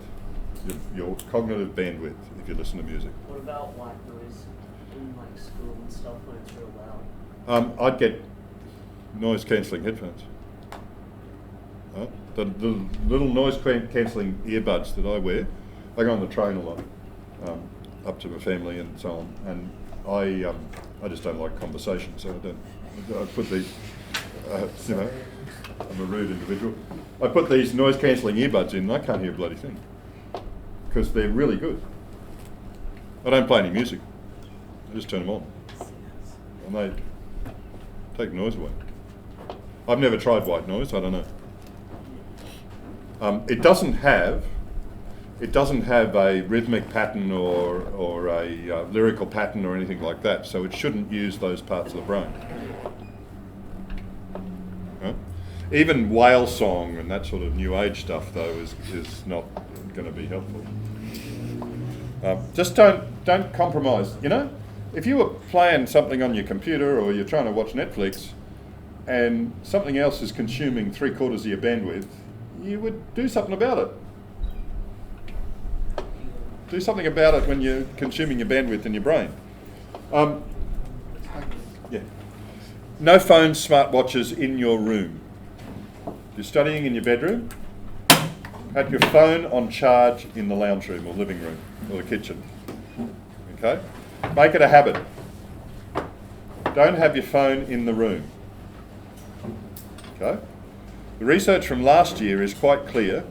your cognitive bandwidth, if you listen to music. What about white noise in like school and stuff when it's real loud? I'd get noise cancelling headphones. The little noise cancelling earbuds that I wear, I go on the train a lot, up to my family and so on, and I just don't like conversation, so I put these, I'm a rude individual. I put these noise cancelling earbuds in and I can't hear a bloody thing because they're really good. I don't play any music. I just turn them on and they take noise away. I've never tried white noise, I don't know. It doesn't have it doesn't have a rhythmic pattern or a lyrical pattern or anything like that, so it shouldn't use those parts of the brain. Huh? Even whale song and that sort of new age stuff, though, is not going to be helpful. Just don't compromise. You know, if you were playing something on your computer or you're trying to watch Netflix and something else is consuming 3/4 of your bandwidth, you would do something about it. Do something about it when you're consuming your bandwidth in your brain. Yeah. No phones, smartwatches in your room. You're studying in your bedroom, have your phone on charge in the lounge room or living room or the kitchen. Okay? Make it a habit. Don't have your phone in the room. Okay? The research from last year is quite clear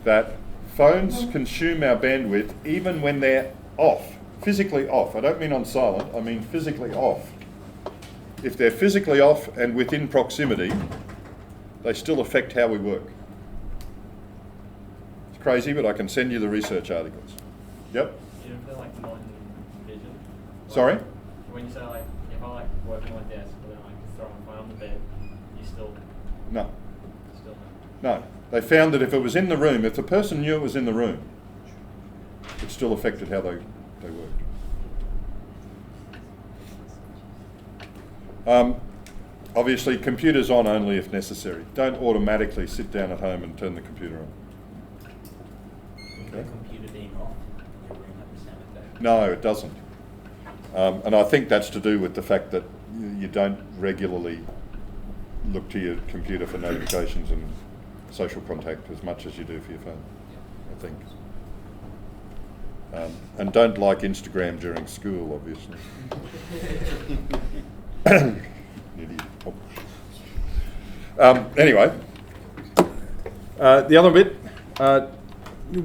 that phones consume our bandwidth even when they're off, physically off. I don't mean on silent, I mean physically off. If they're physically off and within proximity, they still affect how we work. It's crazy, but I can send you the research articles. Yep? You don't feel like not in vision? Sorry? When you say like, if I like work on my desk, but then I throw my phone on the bed, you still No. no. No. They found that if it was in the room, if the person knew it was in the room, it still affected how they worked. Obviously, computers on only if necessary. Don't automatically sit down at home and turn the computer on. The computer being off, your room have the same effect? No, it doesn't. And I think that's to do with the fact that you don't regularly look to your computer for notifications and social contact as much as you do for your phone, I think. And don't like Instagram during school, obviously. Anyway, the other bit,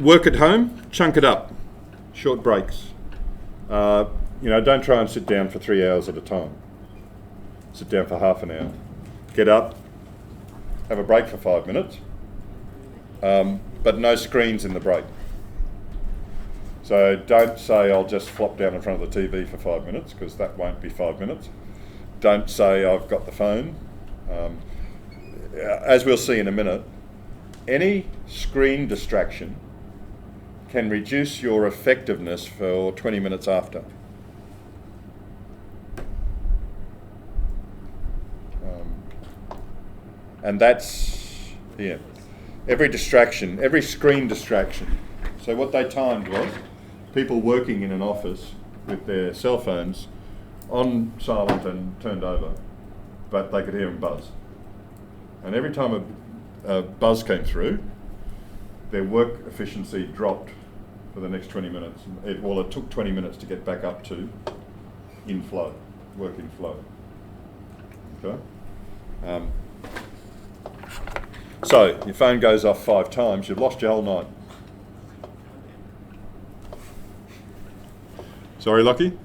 work at home, chunk it up, short breaks. Don't try and sit down for 3 hours at a time. Sit down for half an hour. Get up, have a break for 5 minutes, but no screens in the break. So don't say I'll just flop down in front of the TV for 5 minutes, because that won't be 5 minutes. Don't say I've got the phone. As we'll see in a minute, any screen distraction can reduce your effectiveness for 20 minutes after. And that's, every distraction, every screen distraction. So what they timed was people working in an office with their cell phones on silent and turned over, but they could hear them buzz. And every time a buzz came through, their work efficiency dropped for the next 20 minutes. It took 20 minutes to get back up to in flow, work in flow. Okay? So your phone goes off 5 times, you've lost your whole night. Sorry, Lockie?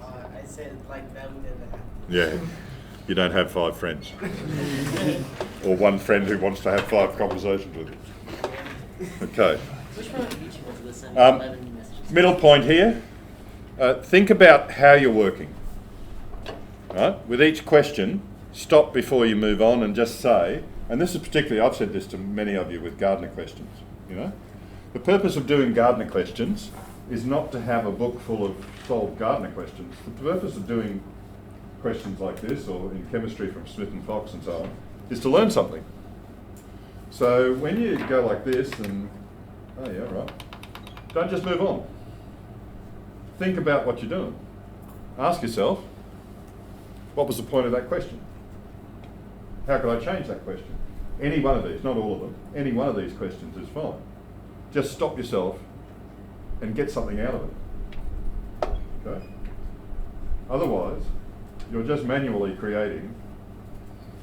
I said like that would never happen. Yeah, you don't have 5 friends. Or one friend who wants to have 5 conversations with you. Okay. Which one of each was this? 11 messages. Middle point here. Think about how you're working. Right? With each question, stop before you move on and just say, and this is particularly, I've said this to many of you with Gardner questions, The purpose of doing Gardner questions is not to have a book full of solved Gardner questions. The purpose of doing questions like this, or in chemistry from Smith and Fox and so on, is to learn something. So when you go like this and, oh yeah, right, don't just move on. Think about what you're doing. Ask yourself, what was the point of that question? How could I change that question? Any one of these, not all of them, any one of these questions is fine. Just stop yourself and get something out of it. Okay? Otherwise, you're just manually creating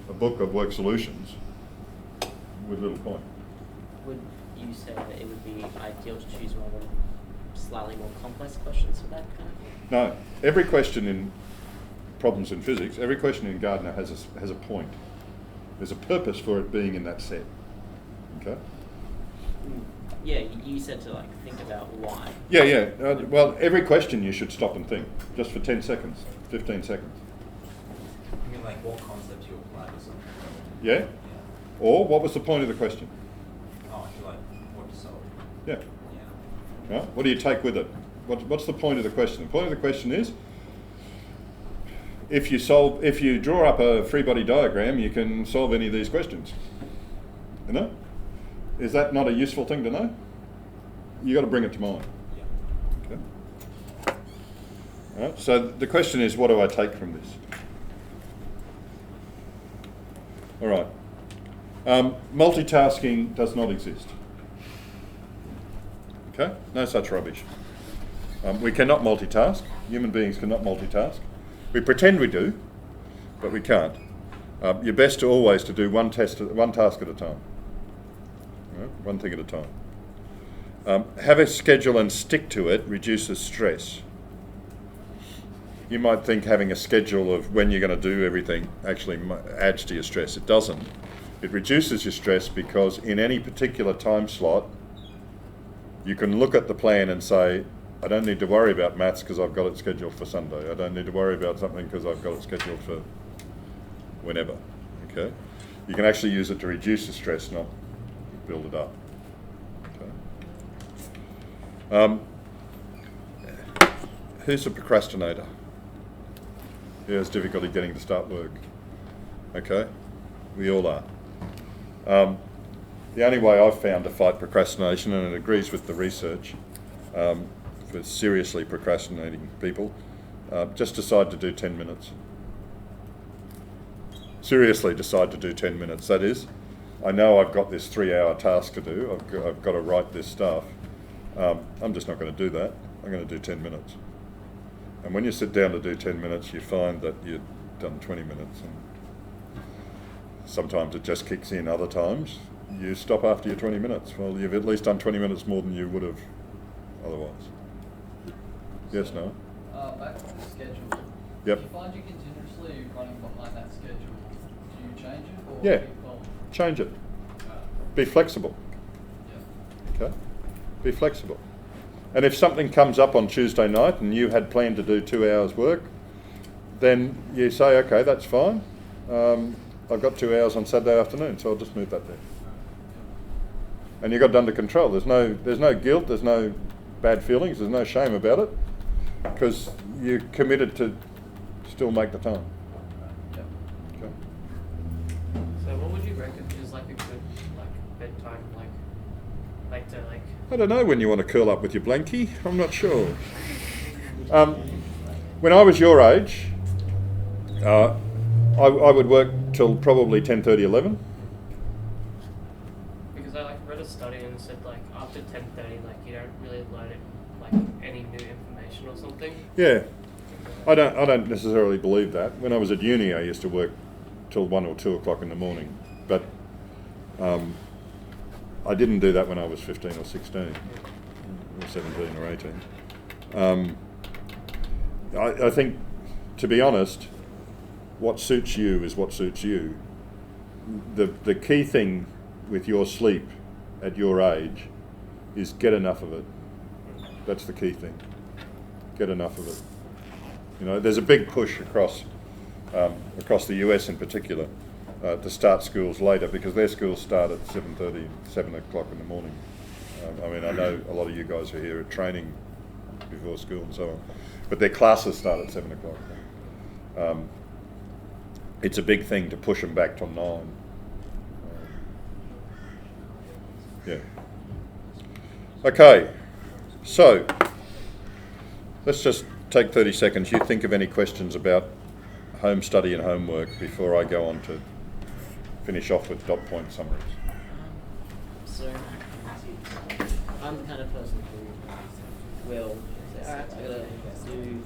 a book of work solutions with little point. Would you say that it would be ideal to choose one of the slightly more complex questions for that kind of thing? No, every question in problems in physics, every question in Gardner has a point. There's a purpose for it being in that set. Okay? Yeah, you said to like think about why. Yeah. Well, every question you should stop and think, just for 10 seconds, 15 seconds. I mean, like what concepts you apply to something. Yeah? Yeah. Or what was the point of the question? Oh, I feel like what to solve. Yeah. Yeah. Right? What do you take with it? What's the point of the question? The point of the question is, if you draw up a free body diagram, you can solve any of these questions. You know? Is that not a useful thing to know? You got to bring it to mind. Yeah. Okay. All right. So the question is, what do I take from this? All right. Multitasking does not exist. Okay? No such rubbish. We cannot multitask. Human beings cannot multitask. We pretend we do, but we can't. You're best to always to do one task at a time. Right? One thing at a time. Have a schedule and stick to it reduces stress. You might think having a schedule of when you're going to do everything actually adds to your stress. It doesn't. It reduces your stress because in any particular time slot, you can look at the plan and say, I don't need to worry about maths because I've got it scheduled for Sunday. I don't need to worry about something because I've got it scheduled for whenever. Okay? You can actually use it to reduce the stress, not build it up. Okay. Who's a procrastinator? Who has difficulty getting to start work? Okay? We all are. The only way I've found to fight procrastination, and it agrees with the research, for seriously procrastinating people, just decide to do 10 minutes. Seriously decide to do 10 minutes. That is, I know I've got this 3-hour task to do, I've got to write this stuff. I'm just not going to do that. I'm going to do 10 minutes. And when you sit down to do 10 minutes, you find that you've done 20 minutes. And sometimes it just kicks in, other times you stop after your 20 minutes. Well, you've at least done 20 minutes more than you would have otherwise. Yes, no? Back on the schedule. Yep. If you find you're continuously running behind that schedule, do you change it or Yeah. keep following? Change it. Be flexible. Yeah. Okay? Be flexible. And if something comes up on Tuesday night and you had planned to do 2 hours work, then you say, okay, that's fine. I've got 2 hours on Saturday afternoon, so I'll just move that there. And you got it under control. There's no guilt, there's no bad feelings, there's no shame about it, because you're committed to still make the time. Yeah. Okay? So what would you reckon is like a good bedtime to I don't know when you want to curl up with your blankie. I'm not sure. When I was your age, I would work till probably 10:30, 11. Because I read a study and it said after 10:30 you don't really learn any new information or something. Yeah, I don't necessarily believe that. When I was at uni, I used to work till 1 or 2 o'clock in the morning, but I didn't do that when I was 15 or 16, or 17 or 18. I think, to be honest, what suits you is what suits you. The key thing with your sleep at your age is get enough of it. That's the key thing. Get enough of it. You know, there's a big push across the US in particular to start schools later, because their schools start at 7:30, 7 o'clock in the morning. I mean, I know a lot of you guys are here at training before school and so on, but their classes start at 7 o'clock. It's a big thing to push them back till 9. Yeah. Okay, so let's just take 30 seconds. You think of any questions about home study and homework before I go on to finish off with dot point summaries. So, I'm the kind of person who will say, alright, I'm gonna do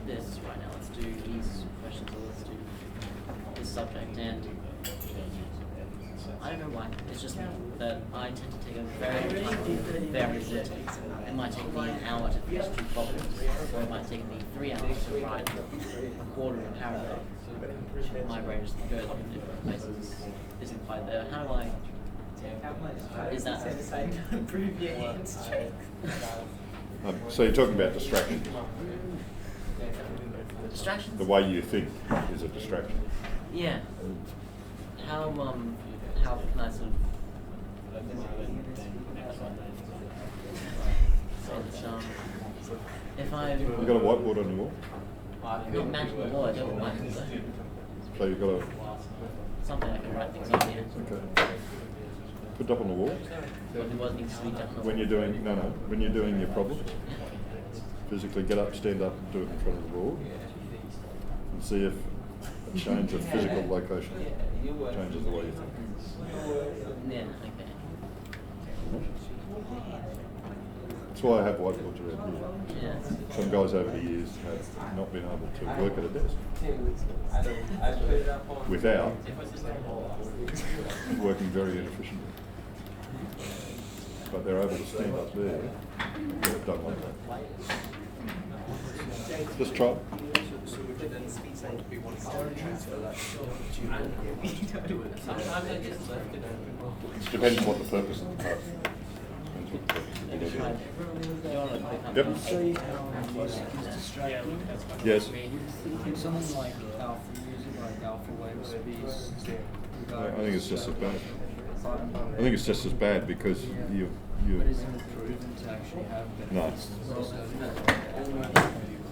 this right now, let's do these questions, or let's do this subject, and I don't know why, it's just that I tend to take a very long time on very little. It might take me an hour to finish 2 problems, or it might take me 3 hours to write a quarter of a paragraph. My brain just goes off in different places, isn't quite there. How do I Is that So you're talking about distractions. distractions? The way you think is a distraction. Yeah. How can I sort of if I You got a whiteboard on your wall? not magical law, I don't want to So you've got a something I can write things on here. okay. Put it up on the wall. What needs to be done? When you're doing when you're doing your problem, physically get up, stand up, and do it in front of the wall, and see if a change of physical location changes the way you think. Yeah, okay. That's why I have whiteboards around here. Yeah. Some guys over the years have not been able to work at a desk without working very inefficiently. But they're able to stand up there and get it done like that. Just try it. It depends what the purpose of the task is. Depends what the purpose of the task is. Yep. Show you how music is distracting. Yes. Can someone like alpha music, like alpha wave speeds? I think it's just as bad. I think it's just as bad because you. But isn't it proven to actually have No. benefits?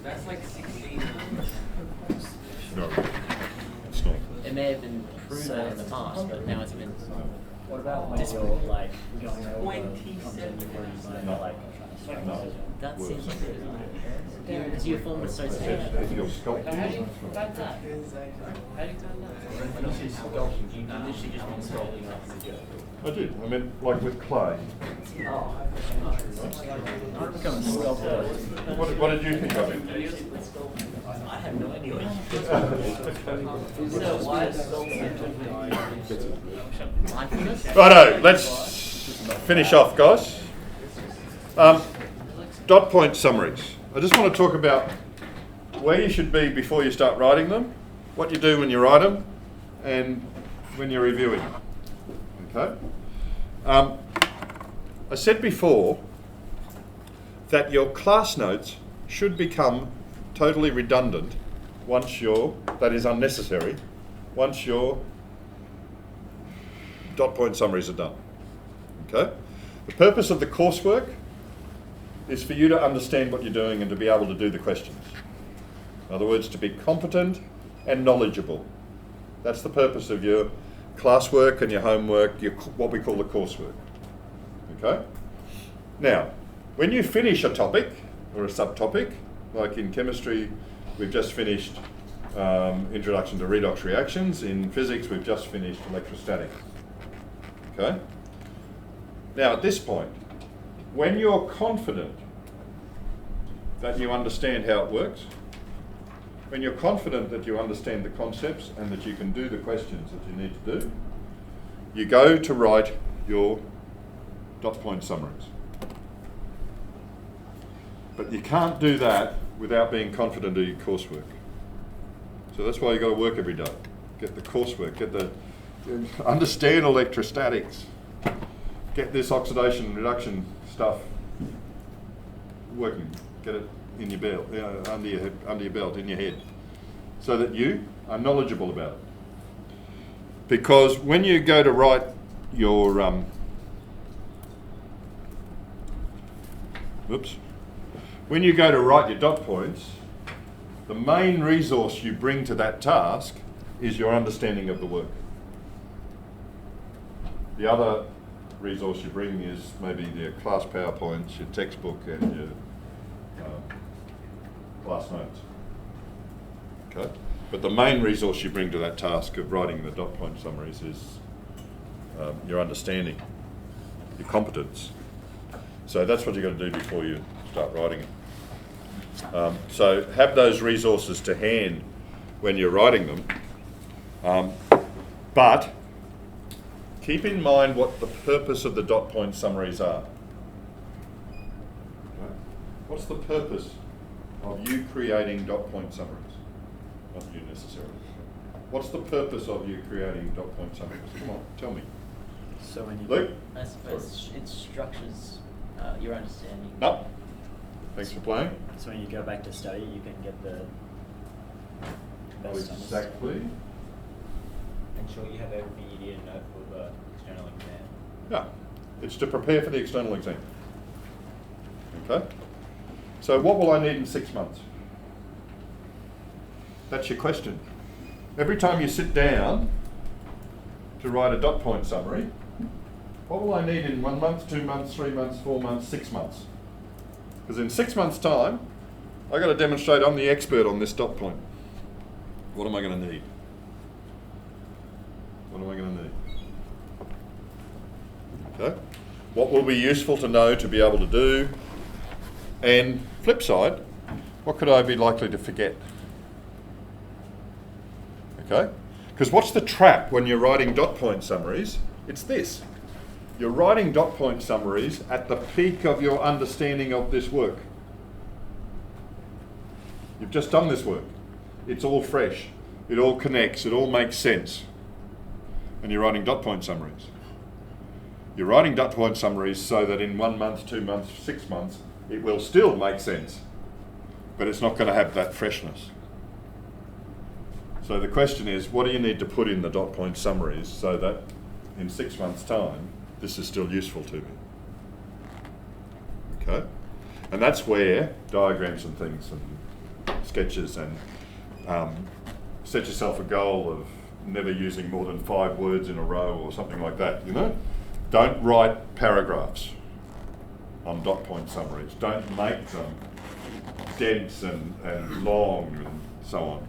That's like 16. No, it's not. It may have been proven in the past, but now it's been What about when Discipline. you're like going over content you've already designed, No. like No. that Worse. seems like because you form association. If you're sculpting, How do you it's not. find that? How do you find that? when you say sculpting, you literally just mean sculpting up the joke. I did. I mean, like with clay. I've become a sculptor. What did you think of it? I have no idea what you So why is sculpting? Mindfulness? Righto, let's finish off, guys. Dot point summaries. I just want to talk about where you should be before you start writing them, what you do when you write them, and when you're reviewing them. Okay? I said before that your class notes should become totally redundant that is unnecessary, once your dot point summaries are done. Okay? The purpose of the coursework is for you to understand what you're doing and to be able to do the questions. In other words, to be competent and knowledgeable. That's the purpose of your classwork and your homework, what we call the coursework. Okay? Now, when you finish a topic or a subtopic, like in chemistry, we've just finished Introduction to Redox Reactions. In physics, we've just finished electrostatics. Okay? Now, at this point, when you're confident that you understand how it works, when you're confident that you understand the concepts and that you can do the questions that you need to do, you go to write your dot point summaries. But you can't do that without being confident of your coursework. So that's why you've got to work every day. Get the coursework, understand electrostatics, get this oxidation and reduction stuff working, get it in your belt, under your belt, in your head, so that you are knowledgeable about it. Because when you go to write your when you go to write your dot points, the main resource you bring to that task is your understanding of the work. The other resource you bring is maybe your class PowerPoints, your textbook, and your class notes. Okay? But the main resource you bring to that task of writing the dot point summaries is your understanding, your competence. So that's what you've got to do before you start writing it. So have those resources to hand when you're writing them, but keep in mind what the purpose of the dot point summaries are. Okay? What's the purpose of you creating dot point summaries? Not you necessarily. What's the purpose of you creating dot point summaries? Come on, tell me. So when you Luke? I suppose it structures your understanding. No. Thanks for playing. So when you go back to study, you can get the Well, best exactly. Ensure you have everything you need to know for the external exam. Yeah, it's to prepare for the external exam. Okay? So what will I need in 6 months? That's your question. Every time you sit down to write a dot point summary, what will I need in 1 month, 2 months, 3 months, 4 months, 6 months? Because in 6 months' time, I've got to demonstrate I'm the expert on this dot point. What am I going to need? What am I going to need? Okay. What will be useful to know to be able to do? And flip side, what could I be likely to forget? Okay? Because what's the trap when you're writing dot point summaries? It's this. You're writing dot point summaries at the peak of your understanding of this work. You've just done this work. It's all fresh. It all connects. It all makes sense. And you're writing dot point summaries. You're writing dot point summaries so that in 1 month, 2 months, 6 months, it will still make sense, but it's not going to have that freshness. So the question is, what do you need to put in the dot point summaries so that in 6 months' time, this is still useful to me? Okay? And that's where diagrams and things and sketches and set yourself a goal of never using more than 5 words in a row or something like that, you know? Don't write paragraphs on dot point summaries. Don't make them dense and long and so on.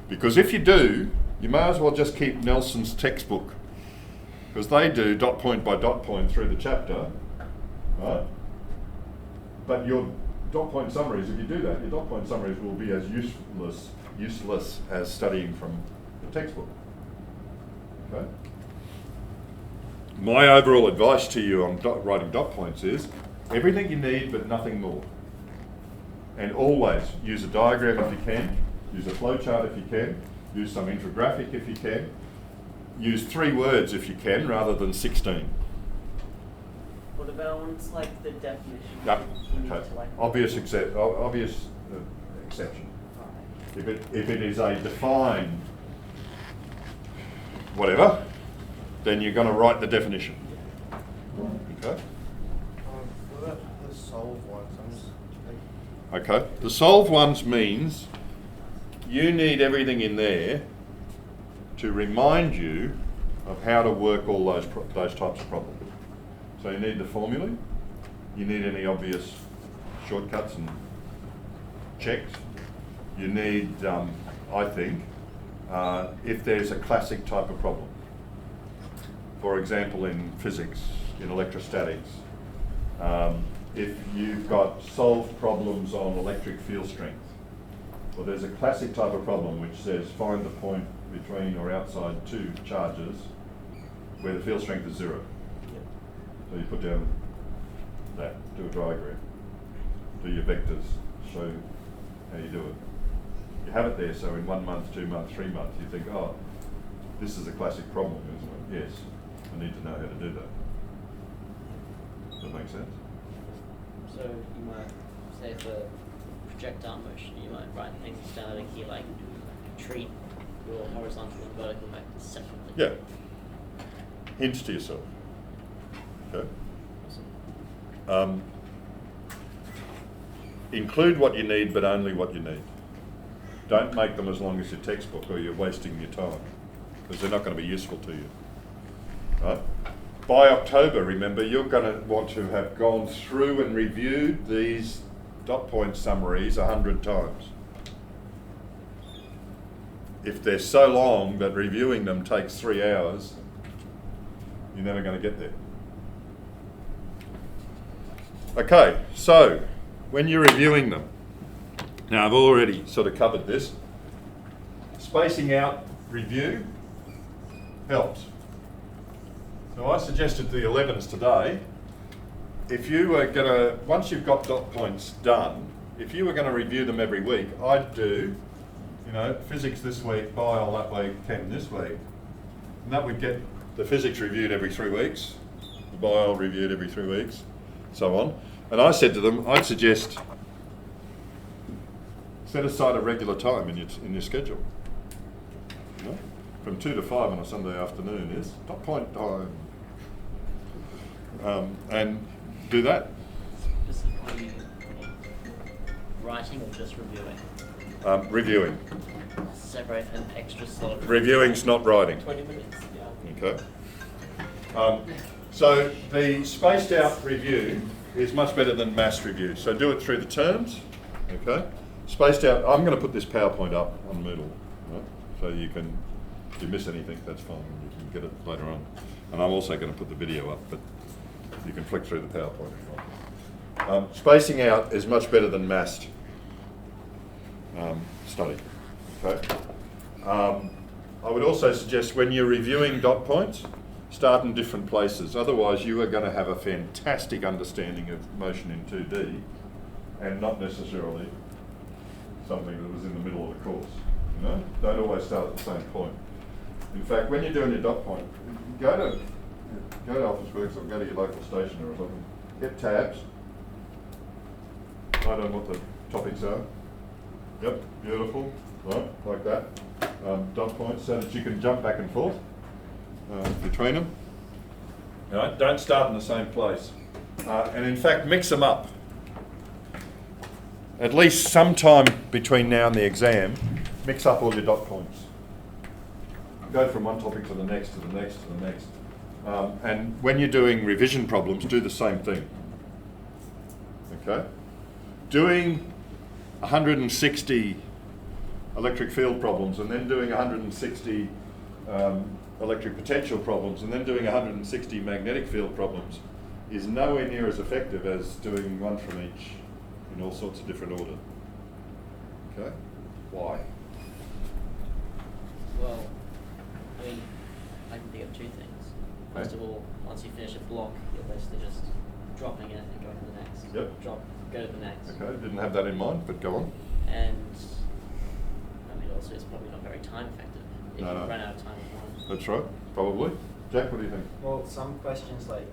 Because if you do, you may as well just keep Nelson's textbook, because they do dot point by dot point through the chapter, right? But your dot point summaries, if you do that, your dot point summaries will be as useless as studying from the textbook. Okay? My overall advice to you on writing dot points is everything you need but nothing more. And always use a diagram if you can, use a flowchart if you can, use some infographic if you can, use 3 words if you can rather than 16. What about when it's like the definition? Yep. You need Okay. to like Obvious exception. If it is a defined whatever, then you're going to write the definition. Okay. What about the solve ones? I'm just like, Okay. The solve ones means you need everything in there to remind you of how to work all those types of problems. So you need the formulae. You need any obvious shortcuts and checks. You need, I think, if there's a classic type of problem. For example, in physics, in electrostatics, if you've got solved problems on electric field strength, well, there's a classic type of problem which says find the point between or outside 2 charges where the field strength is 0. So you put down that, do a diagram, do your vectors, show how you do it. You have it there, so in 1 month, 2 months, 3 months, you think, oh, this is a classic problem, isn't it? Yes, I need to know how to do that. Does that make sense? So you might say for projectile motion, you might write things down like you like treat your horizontal and vertical vectors separately. Yeah. Hints to yourself. Okay. Include what you need, but only what you need. Don't make them as long as your textbook or you're wasting your time, because they're not going to be useful to you. Right? By October, remember, you're going to want to have gone through and reviewed these dot point summaries 100 times. If they're so long that reviewing them takes 3 hours, you're never going to get there. Okay, so when you're reviewing them, now I've already sort of covered this, spacing out review helps. So I suggested the 11s today, if you were going to, once you've got dot points done, if you were going to review them every week, I'd do, you know, physics this week, bio that week, chem this week, and that would get the physics reviewed every 3 weeks, the bio reviewed every 3 weeks, so on. And I said to them, I'd suggest set aside a regular time in your schedule. You know? From 2 to 5 on a Sunday afternoon is dot point time. And do that. Specifically writing or just reviewing? Reviewing. Separate an extra slot of Reviewing's not writing. 20 minutes, yeah. Okay. So the spaced out review is much better than mass review. So do it through the terms. Okay. Spaced out. I'm going to put this PowerPoint up on Moodle, right? So you can, if you miss anything, that's fine. You can get it later on. And I'm also going to put the video up, but you can flick through the PowerPoint if you want. Spacing out is much better than massed study. Okay. I would also suggest when you're reviewing dot points, start in different places. Otherwise, you are going to have a fantastic understanding of motion in 2D and not necessarily something that was in the middle of the course. You know? Don't always start at the same point. In fact, when you're doing your dot point, go to Officeworks or go to your local stationer or something. Get tabs. I don't know what the topics are. Yep, beautiful. Right, like that. Dot points so that you can jump back and forth between them. All right, don't start in the same place. And in fact, mix them up. At least sometime between now and the exam, mix up all your dot points. Go from one topic to the next, to the next, to the next. And when you're doing revision problems, do the same thing. Okay? Doing 160 electric field problems and then doing 160 electric potential problems and then doing 160 magnetic field problems is nowhere near as effective as doing one from each in all sorts of different order. Okay? Why? Well, I mean, I can think of two things. First of all, once you finish a block, you're basically just dropping it and going to the next. Yep. Drop, go to the next. Okay, didn't have that in mind, but go on. And I mean, also, it's probably not very time effective if No, you no. run out of time with one. That's right, probably. Jack, what do you think? Well, some questions like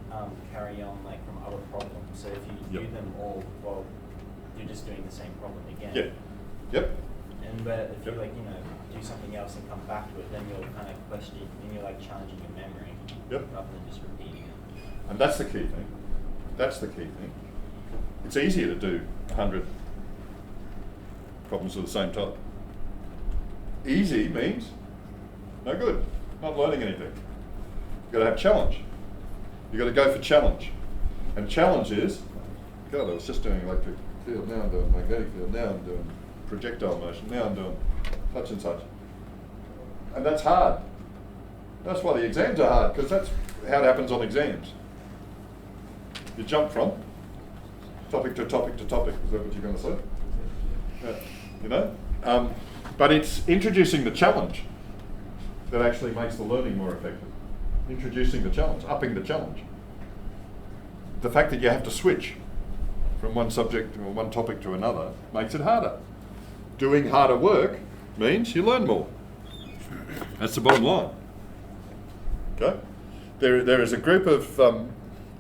carry on like from other problems. So if you Yep. do them all, well, you're just doing the same problem again. Yeah. Yep. And but if Yep. you like, do something else and come back to it, then you'll kind of question and you're like challenging your memory. Yep. Rather than just repeating it. And that's the key thing. That's the key thing. It's easier to do 100 problems of the same type. Easy means no good, not learning anything. You've got to have challenge. You've got to go for challenge. And challenge is, God, I was just doing electric field, now I'm doing magnetic field, now I'm doing projectile motion, now I'm doing such and such. And that's hard. That's why the exams are hard, because that's how it happens on exams. You jump from topic to topic to topic. Is that what you're going to say? Yeah. You know? But it's introducing the challenge that actually makes the learning more effective. Introducing the challenge, upping the challenge. The fact that you have to switch from one subject or one topic to another makes it harder. Doing harder work means you learn more. That's the bottom line. Okay? There is a group of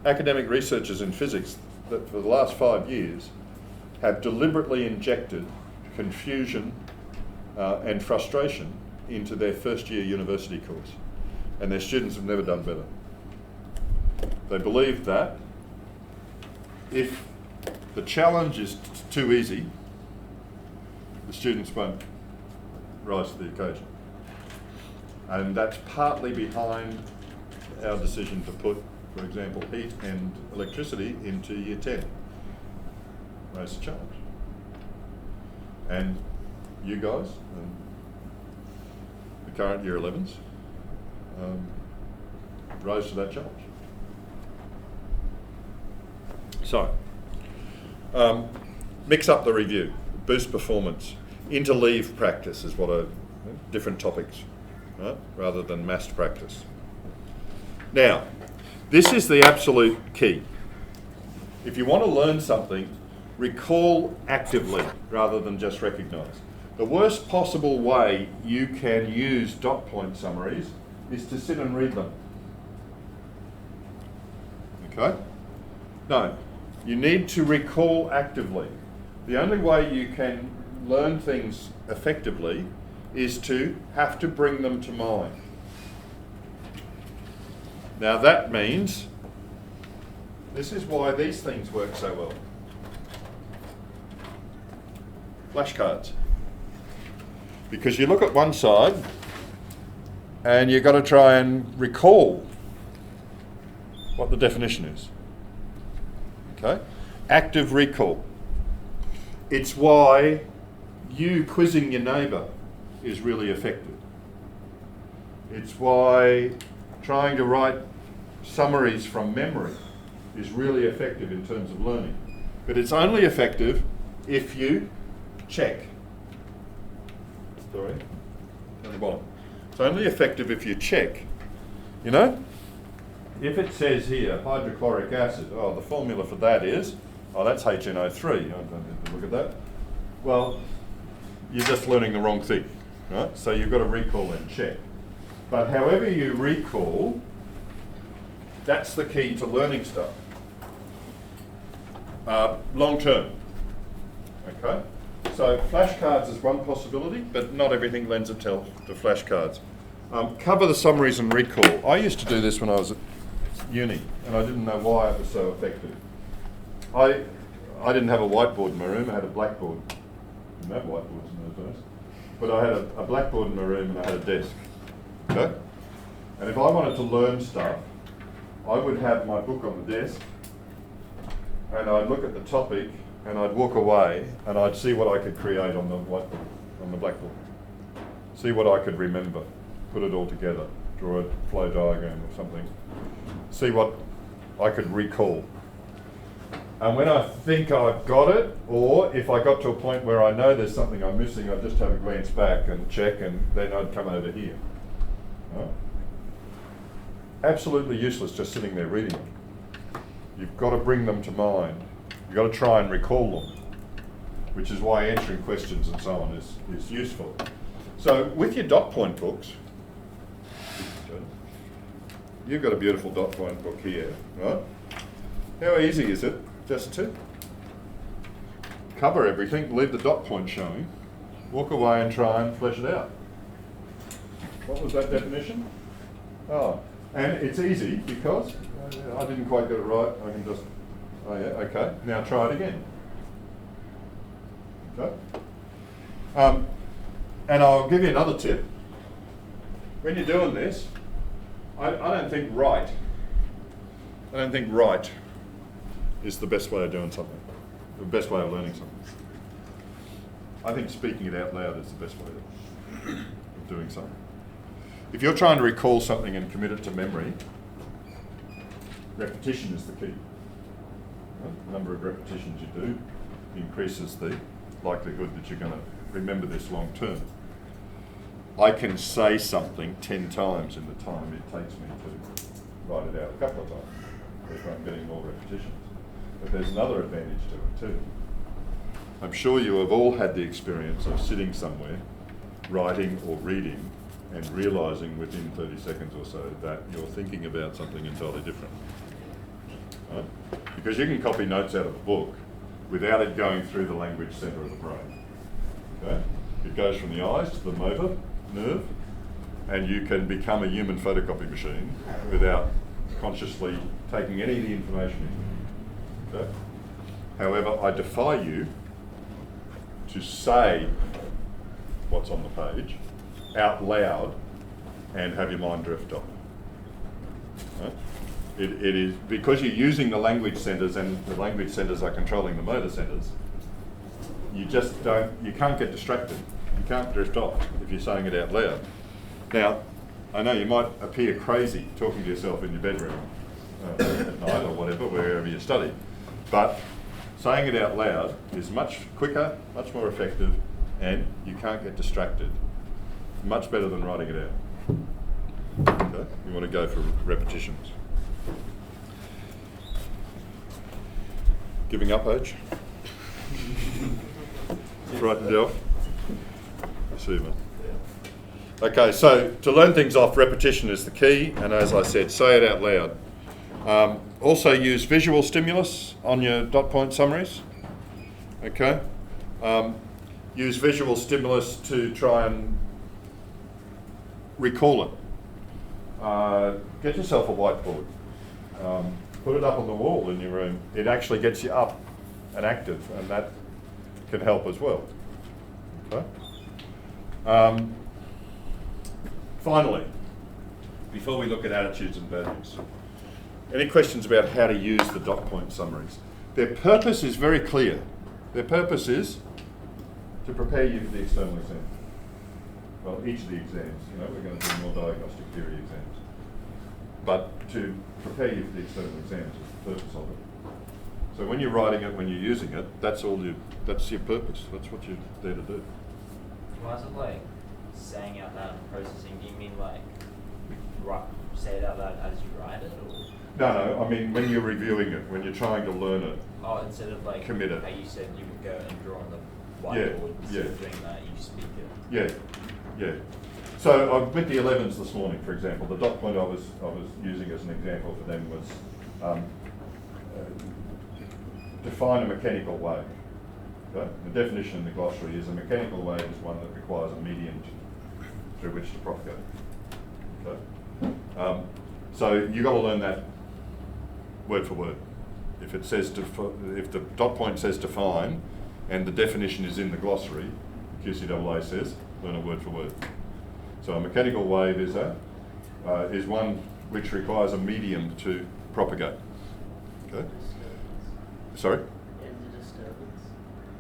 academic researchers in physics that for the last 5 years have deliberately injected confusion and frustration into their first year university course. And their students have never done better. They believe that if the challenge is too easy, the students won't rise to the occasion. And that's partly behind our decision to put, for example, heat and electricity into year 10. Raise the challenge. And you guys, and the current year 11s, rose to that challenge. So, mix up the review, boost performance, interleave practice is what different topics, right? Rather than massed practice. Now, this is the absolute key. If you want to learn something, recall actively rather than just recognise. The worst possible way you can use dot point summaries is to sit and read them. Okay? No, you need to recall actively. The only way you can learn things effectively is to have to bring them to mind. Now that means, this is why these things work so well. Flashcards. Because you look at one side and you've got to try and recall what the definition is. Okay? Active recall. It's why you quizzing your neighbour is really effective. It's why trying to write summaries from memory is really effective in terms of learning. But it's only effective if you check. Sorry, on the bottom. It's only effective if you check. You know, if it says here hydrochloric acid, oh, the formula for that is, oh, that's HNO3. I don't need to look at that. Well, you're just learning the wrong thing, right? So you've got to recall and check. But however you recall, that's the key to learning stuff. Long term. Okay? So flashcards is one possibility, but not everything lends itself to flashcards. Cover the summaries and recall. I used to do this when I was at uni, and I didn't know why it was so effective. I didn't have a whiteboard in my room, I had a blackboard. I didn't have whiteboards in those days. But I had a blackboard in my room and I had a desk. Okay? And if I wanted to learn stuff, I would have my book on the desk, and I'd look at the topic, and I'd walk away, and I'd see what I could create on the whiteboard, on the blackboard. See what I could remember, put it all together, draw a flow diagram or something. See what I could recall. And when I think I've got it, or if I got to a point where I know there's something I'm missing, I'd just have a glance back and check, and then I'd come over here. Right? Absolutely useless just sitting there reading them. You've got to bring them to mind. You've got to try and recall them, which is why answering questions and so on is useful. So with your dot point books, you've got a beautiful dot point book here, right? How easy is it just to cover everything, leave the dot point showing, walk away and try and flesh it out? What was that definition? Oh, and it's easy because I didn't quite get it right. I can just, oh yeah, okay. Now try it again. Okay. And I'll give you another tip. When you're doing this, I don't think right is the best way of doing something, the best way of learning something. I think speaking it out loud is the best way of doing something. If you're trying to recall something and commit it to memory, repetition is the key. The number of repetitions you do increases the likelihood that you're going to remember this long term. I can say something 10 times in the time it takes me to write it out a couple of times, if I'm getting more repetitions. But there's another advantage to it too. I'm sure you have all had the experience of sitting somewhere, writing or reading, and realising within 30 seconds or so that you're thinking about something entirely different. Right? Because you can copy notes out of a book without it going through the language centre of the brain. Okay? It goes from the eyes to the motor nerve, and you can become a human photocopy machine without consciously taking any of the information in. Okay? However, I defy you to say what's on the page out loud and have your mind drift off. Right? It is because you're using the language centres and the language centres are controlling the motor centres. You can't get distracted. You can't drift off if you're saying it out loud. Now, I know you might appear crazy talking to yourself in your bedroom at night or whatever, wherever you study, but saying it out loud is much quicker, much more effective, and you can't get distracted. Much better than writing it out. Okay? You want to go for repetitions. Giving up, Age? Frightened you off? I see you, man. Okay, so to learn things off, repetition is the key, and as I said, say it out loud. Also use visual stimulus on your dot point summaries. Okay. Use visual stimulus to try and recall it. Get yourself a whiteboard. Put it up on the wall in your room. It actually gets you up and active, and that can help as well. Okay. Finally, before we look at attitudes and values, any questions about how to use the dot point summaries? Their purpose is very clear. Their purpose is to prepare you for the external exam. Well, each of the exams, you know, we're going to do more diagnostic theory exams. But to prepare you for the external exams is the purpose of it. So when you're writing it, when you're using it, that's your purpose. That's what you're there to do. Why is it like saying out loud and processing? Do you mean like say it out loud as you write it, or? No, I mean when you're reviewing it, when you're trying to learn it. Oh, instead of like commit it. how you said you would go and draw on the whiteboard, instead of doing that, you speak it. Yeah. So I with the 11s this morning, for example, the dot point I was using as an example for them was define a mechanical wave. Okay? The definition in the glossary is a mechanical wave is one that requires a medium through which to propagate. Okay? So you've got to learn that word for word. If it says if the dot point says define, and the definition is in the glossary, QCAA says learn it word for word. So a mechanical wave is one which requires a medium to propagate. Okay. Sorry. And the disturbance.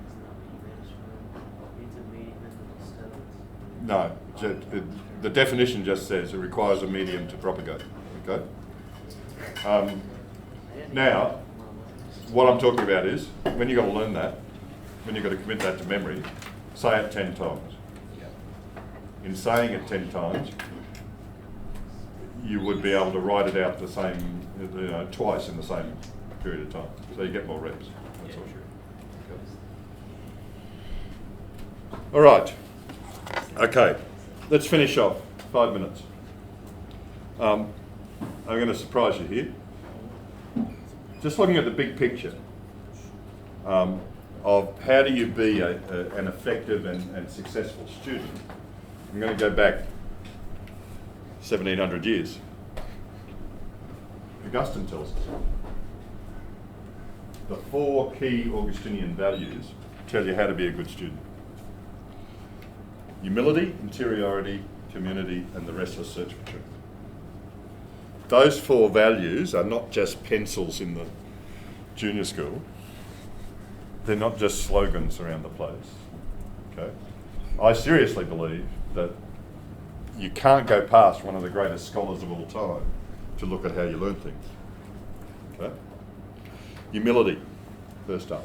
Isn't that what you mentioned? Needs a medium and a disturbance. No, the definition just says it requires a medium to propagate. Okay. Now, what I'm talking about is when you've got to learn that, when you've got to commit that to memory, say it 10 times. In saying it 10 times, you would be able to write it out the same, twice in the same period of time. So you get more reps. That's all. Okay. All right. Okay. Let's finish off. 5 minutes. I'm going to surprise you here. Just looking at the big picture of how do you be an effective and successful student. I'm going to go back 1700 years. Augustine tells us the 4 key Augustinian values tell you how to be a good student. Humility, interiority, community, and the restless search for truth. Those 4 values are not just pencils in the junior school. They're not just slogans around the place. Okay? I seriously believe that you can't go past one of the greatest scholars of all time to look at how you learn things. Okay? Humility, first up.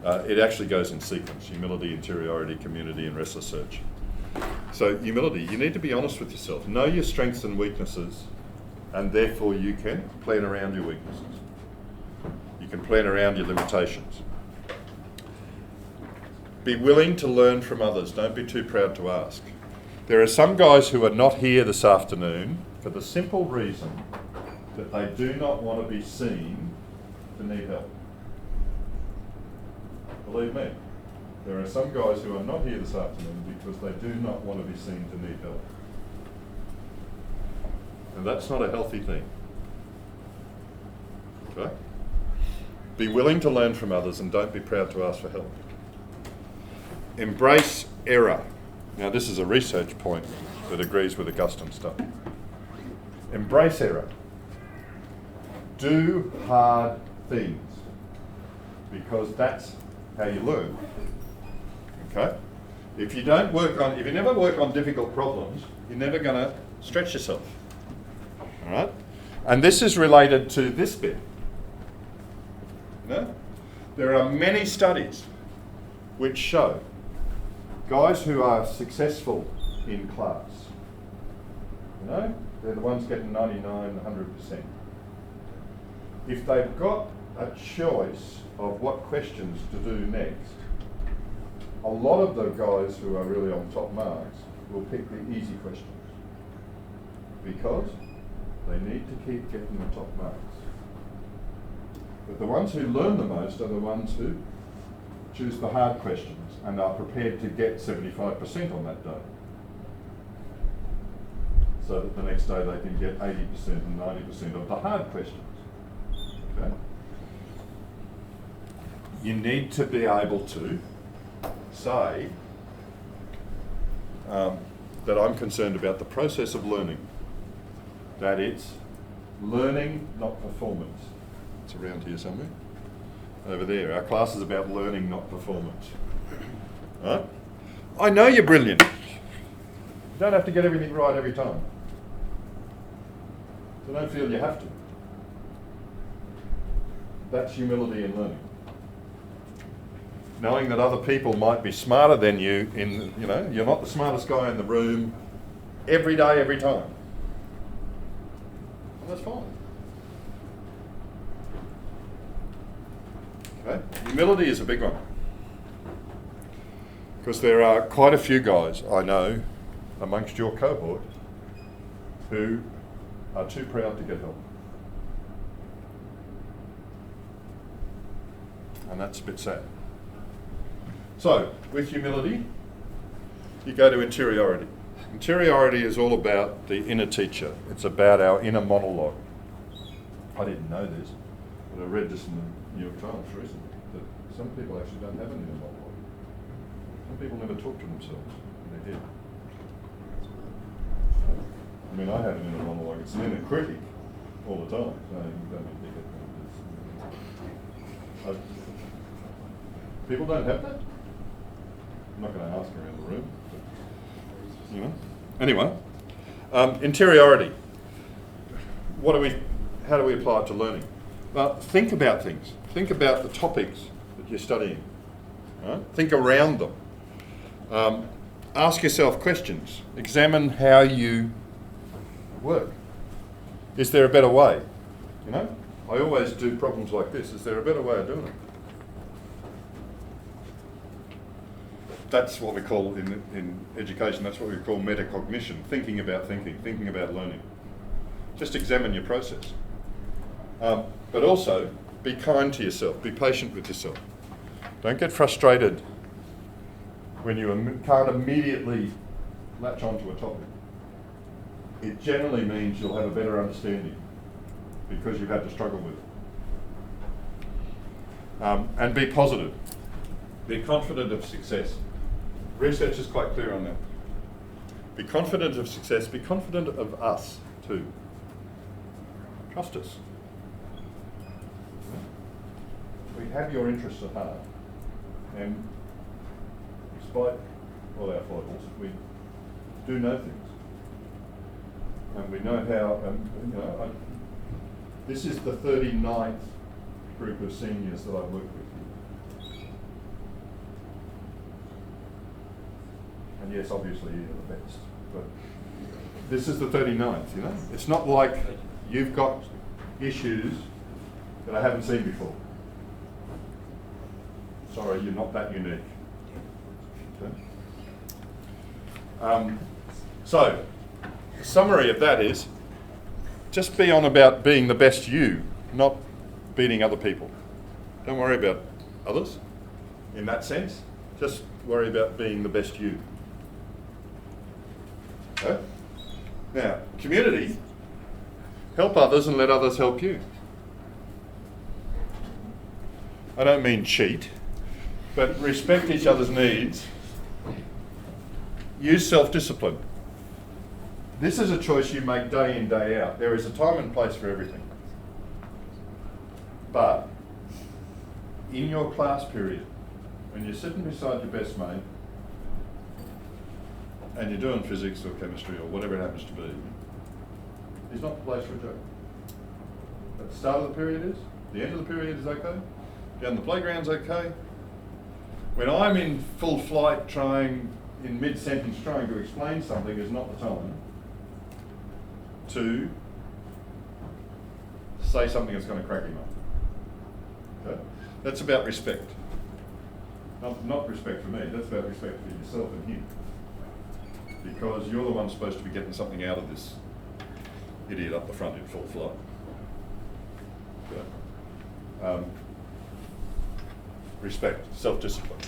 It actually goes in sequence: humility, interiority, community, and restless search. So humility, you need to be honest with yourself. Know your strengths and weaknesses, and therefore you can plan around your weaknesses. You can plan around your limitations. Be willing to learn from others. Don't be too proud to ask. There are some guys who are not here this afternoon for the simple reason that they do not want to be seen to need help. Believe me, there are some guys who are not here this afternoon because they do not want to be seen to need help. And that's not a healthy thing. Okay? Be willing to learn from others and don't be proud to ask for help. Embrace error. Now this is a research point that agrees with Augustine's stuff. Embrace error. Do hard things because that's how you learn. Okay? If you never work on difficult problems, you're never going to stretch yourself. All right? And this is related to this bit. There are many studies which show guys who are successful in class, they're the ones getting 99, 100%. If they've got a choice of what questions to do next, a lot of the guys who are really on top marks will pick the easy questions because they need to keep getting the top marks. But the ones who learn the most are the ones who choose the hard questions and are prepared to get 75% on that day. So that the next day they can get 80% and 90% of the hard questions. Okay? You need to be able to say that I'm concerned about the process of learning. That it's learning, not performance. It's around here somewhere. Over there. Our class is about learning, not performance. Right? I know you're brilliant. You don't have to get everything right every time. So don't feel you have to. That's humility in learning. Knowing that other people might be smarter than you in, you're not the smartest guy in the room every day, every time. And that's fine. Okay? Humility is a big one. Because there are quite a few guys I know amongst your cohort who are too proud to get help. And that's a bit sad. So, with humility, you go to interiority. Interiority is all about the inner teacher. It's about our inner monologue. I didn't know this, but I read this in the New York Times recently, that some people actually don't have an inner monologue. Some people never talk to themselves in their head. I mean, I have an inner monologue. It's an inner critic all the time. So you don't need to get it. People don't have that. I'm not going to ask around the room. But, Anyway, interiority. How do we apply it to learning? Well, think about things. Think about the topics that you're studying. Right? Think around them. Ask yourself questions. Examine how you work. Is there a better way? I always do problems like this. Is there a better way of doing it? That's what we call in education, that's what we call metacognition, thinking about learning. Just examine your process. But also, be kind to yourself, be patient with yourself. Don't get frustrated when you can't immediately latch onto a topic. It generally means you'll have a better understanding because you've had to struggle with it. And be positive. Be confident of success. Research is quite clear on that. Be confident of success, be confident of us too. Trust us. We have your interests at heart. And despite all our foibles, we do know things. And we know how, this is the 39th group of seniors that I've worked with. And yes, obviously you're the best, but this is the 39th, It's not like you've got issues that I haven't seen before. Sorry, you're not that unique. Okay. So, the summary of that is, just be on about being the best you, not beating other people. Don't worry about others in that sense. Just worry about being the best you. Okay? Now, community, help others and let others help you. I don't mean cheat, but respect each other's needs. Use self-discipline. This is a choice you make day in, day out. There is a time and place for everything. But in your class period, when you're sitting beside your best mate, and you're doing physics or chemistry or whatever it happens to be, it's not the place for a joke. At the start of the period is, the end of the period is okay, down the playground's okay. When I'm in full flight in mid-sentence trying to explain something is not the time to say something that's going to crack him up. Okay? That's about respect. Not respect for me, that's about respect for yourself and him. Because you're the one supposed to be getting something out of this idiot up the front in full flight. Okay. respect, self-discipline.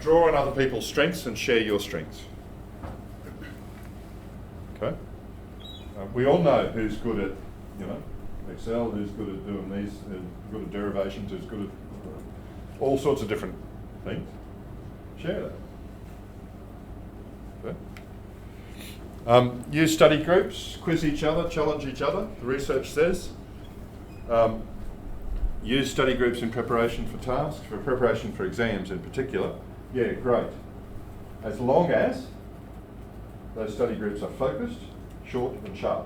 Draw on other people's strengths and share your strengths. Okay? We all know who's good at, Excel, who's good at doing these, good at derivations, who's good at all sorts of different things. Share that. Okay? Use study groups, quiz each other, challenge each other, the research says. Use study groups in preparation for tasks, for preparation for exams in particular. Yeah, great. As long as those study groups are focused, short and sharp.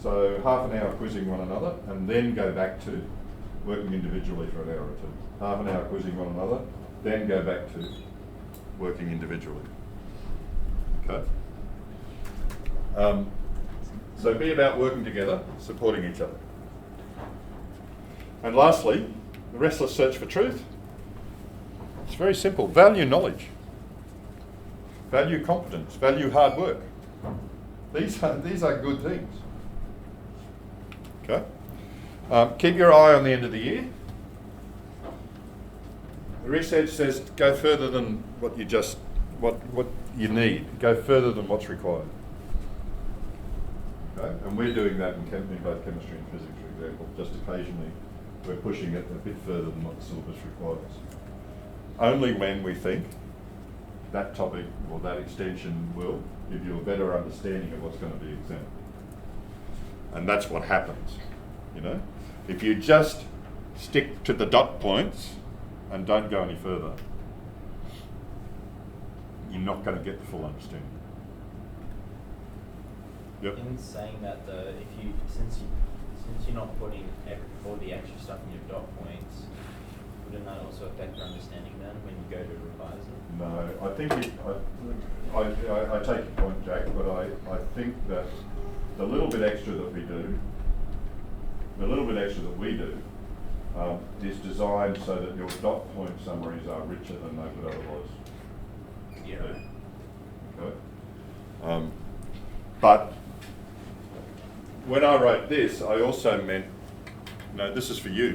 So half an hour quizzing one another and then go back to working individually for an hour or two. Half an hour quizzing one another, then go back to working individually. Okay? So be about working together, supporting each other. And lastly, the restless search for truth. It's very simple. Value knowledge. Value competence. Value hard work. These are good things. Okay? Keep your eye on the end of the year. The research says go further than what you need. Go further than what's required. Okay? And we're doing that in both chemistry and physics, for example. Just occasionally we're pushing it a bit further than what the syllabus requires. Only when we think that topic or that extension will give you a better understanding of what's going to be examined. And that's what happens, If you just stick to the dot points and don't go any further, you're not going to get the full understanding. Yep. In saying that though, since you're not putting all the extra stuff in your dot points, wouldn't that also affect your understanding then when you go to revise it? No, I think I take your point, Jack, but I think that the little bit extra that we do, is designed so that your dot point summaries are richer than they would otherwise be. Okay? But when I wrote this, I also meant, this is for you,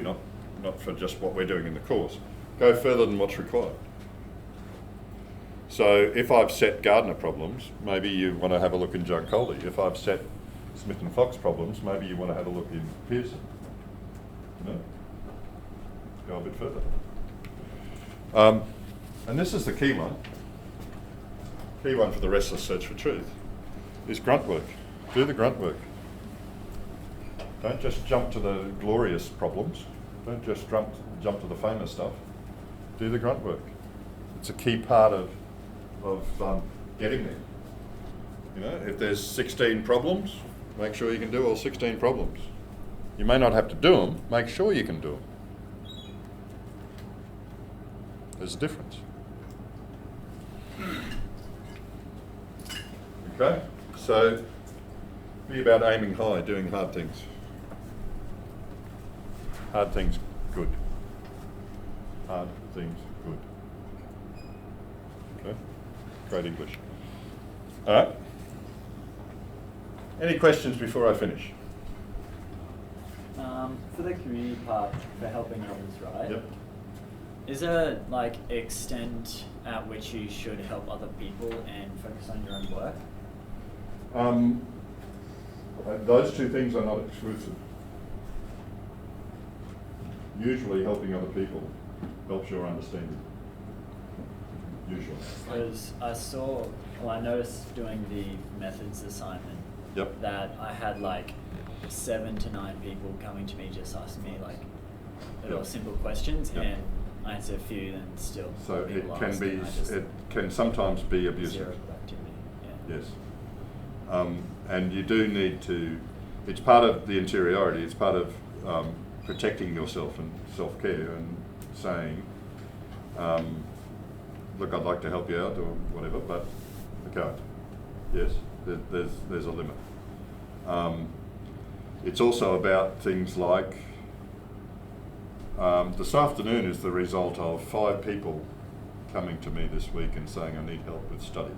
not for just what we're doing in the course. Go further than what's required. So if I've set Gardner problems, maybe you want to have a look in John Coley. If I've set Smith and Fox problems, maybe you want to have a look in Pearson. Go a bit further. And this is the key one. Key one for the restless search for truth is grunt work. Do the grunt work. Don't just jump to the glorious problems. Don't just jump to the famous stuff. Do the grunt work. It's a key part of getting there. If there's 16 problems, make sure you can do all 16 problems. You may not have to do them, make sure you can do them. There's a difference. Okay, so be about aiming high, doing hard things. Hard things, good. Hard things, good. Okay, great English. All right. Any questions before I finish? For the community part, for helping others, right? Yep. Is there extent at which you should help other people and focus on your own work? Those two things are not exclusive. Usually helping other people helps your understanding. Usually. Because I noticed doing the methods assignment Yep. that I had 7 to 9 people coming to me just asking me little Yep. simple questions, Yep. and I answer a few, then still. So people it can ask, be, and I just it can sometimes be abusive. zero productivity. Yeah. Yes. And you do need to, it's part of the interiority, it's part of protecting yourself and self-care and saying, look, I'd like to help you out or whatever, but I can't. Yes, there's a limit. It's also about things like, this afternoon is the result of 5 people coming to me this week and saying I need help with study.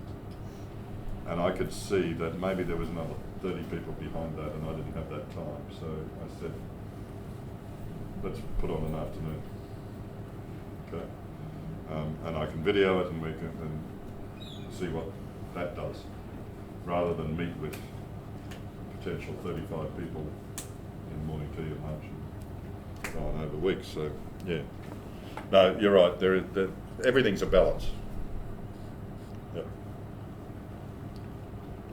And I could see that maybe there was another 30 people behind that and I didn't have that time. So I said, let's put on an afternoon. Okay, and I can video it and we can see what that does, rather than meet with potential 35 people in morning tea and lunch and so on over weeks. So yeah, no, you're right. Everything's a balance. Yeah.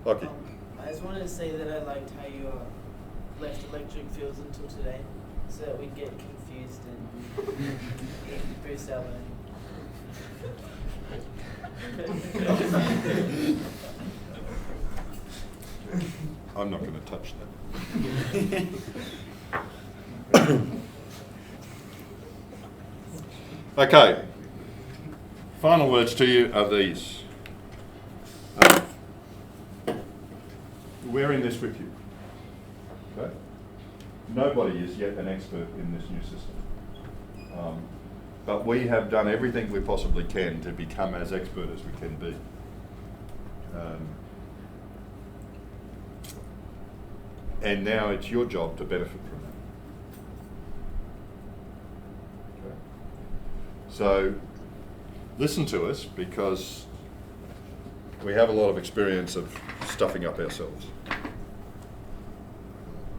Lucky. I just wanted to say that I liked how you left electric fields until today, so that we'd get confused and boost our learning. I'm not going to touch that. Okay. Final words to you are these. We're in this with you. Okay? Nobody is yet an expert in this new system. But we have done everything we possibly can to become as expert as we can be. And now it's your job to benefit from that. Okay. So listen to us, because we have a lot of experience of stuffing up ourselves,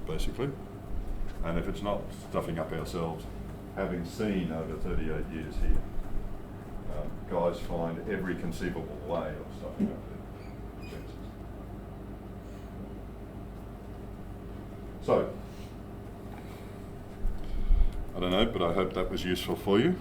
basically. And if it's not stuffing up ourselves, having seen over 38 years here, guys find every conceivable way of stuffing up their chances. So, I don't know, but I hope that was useful for you.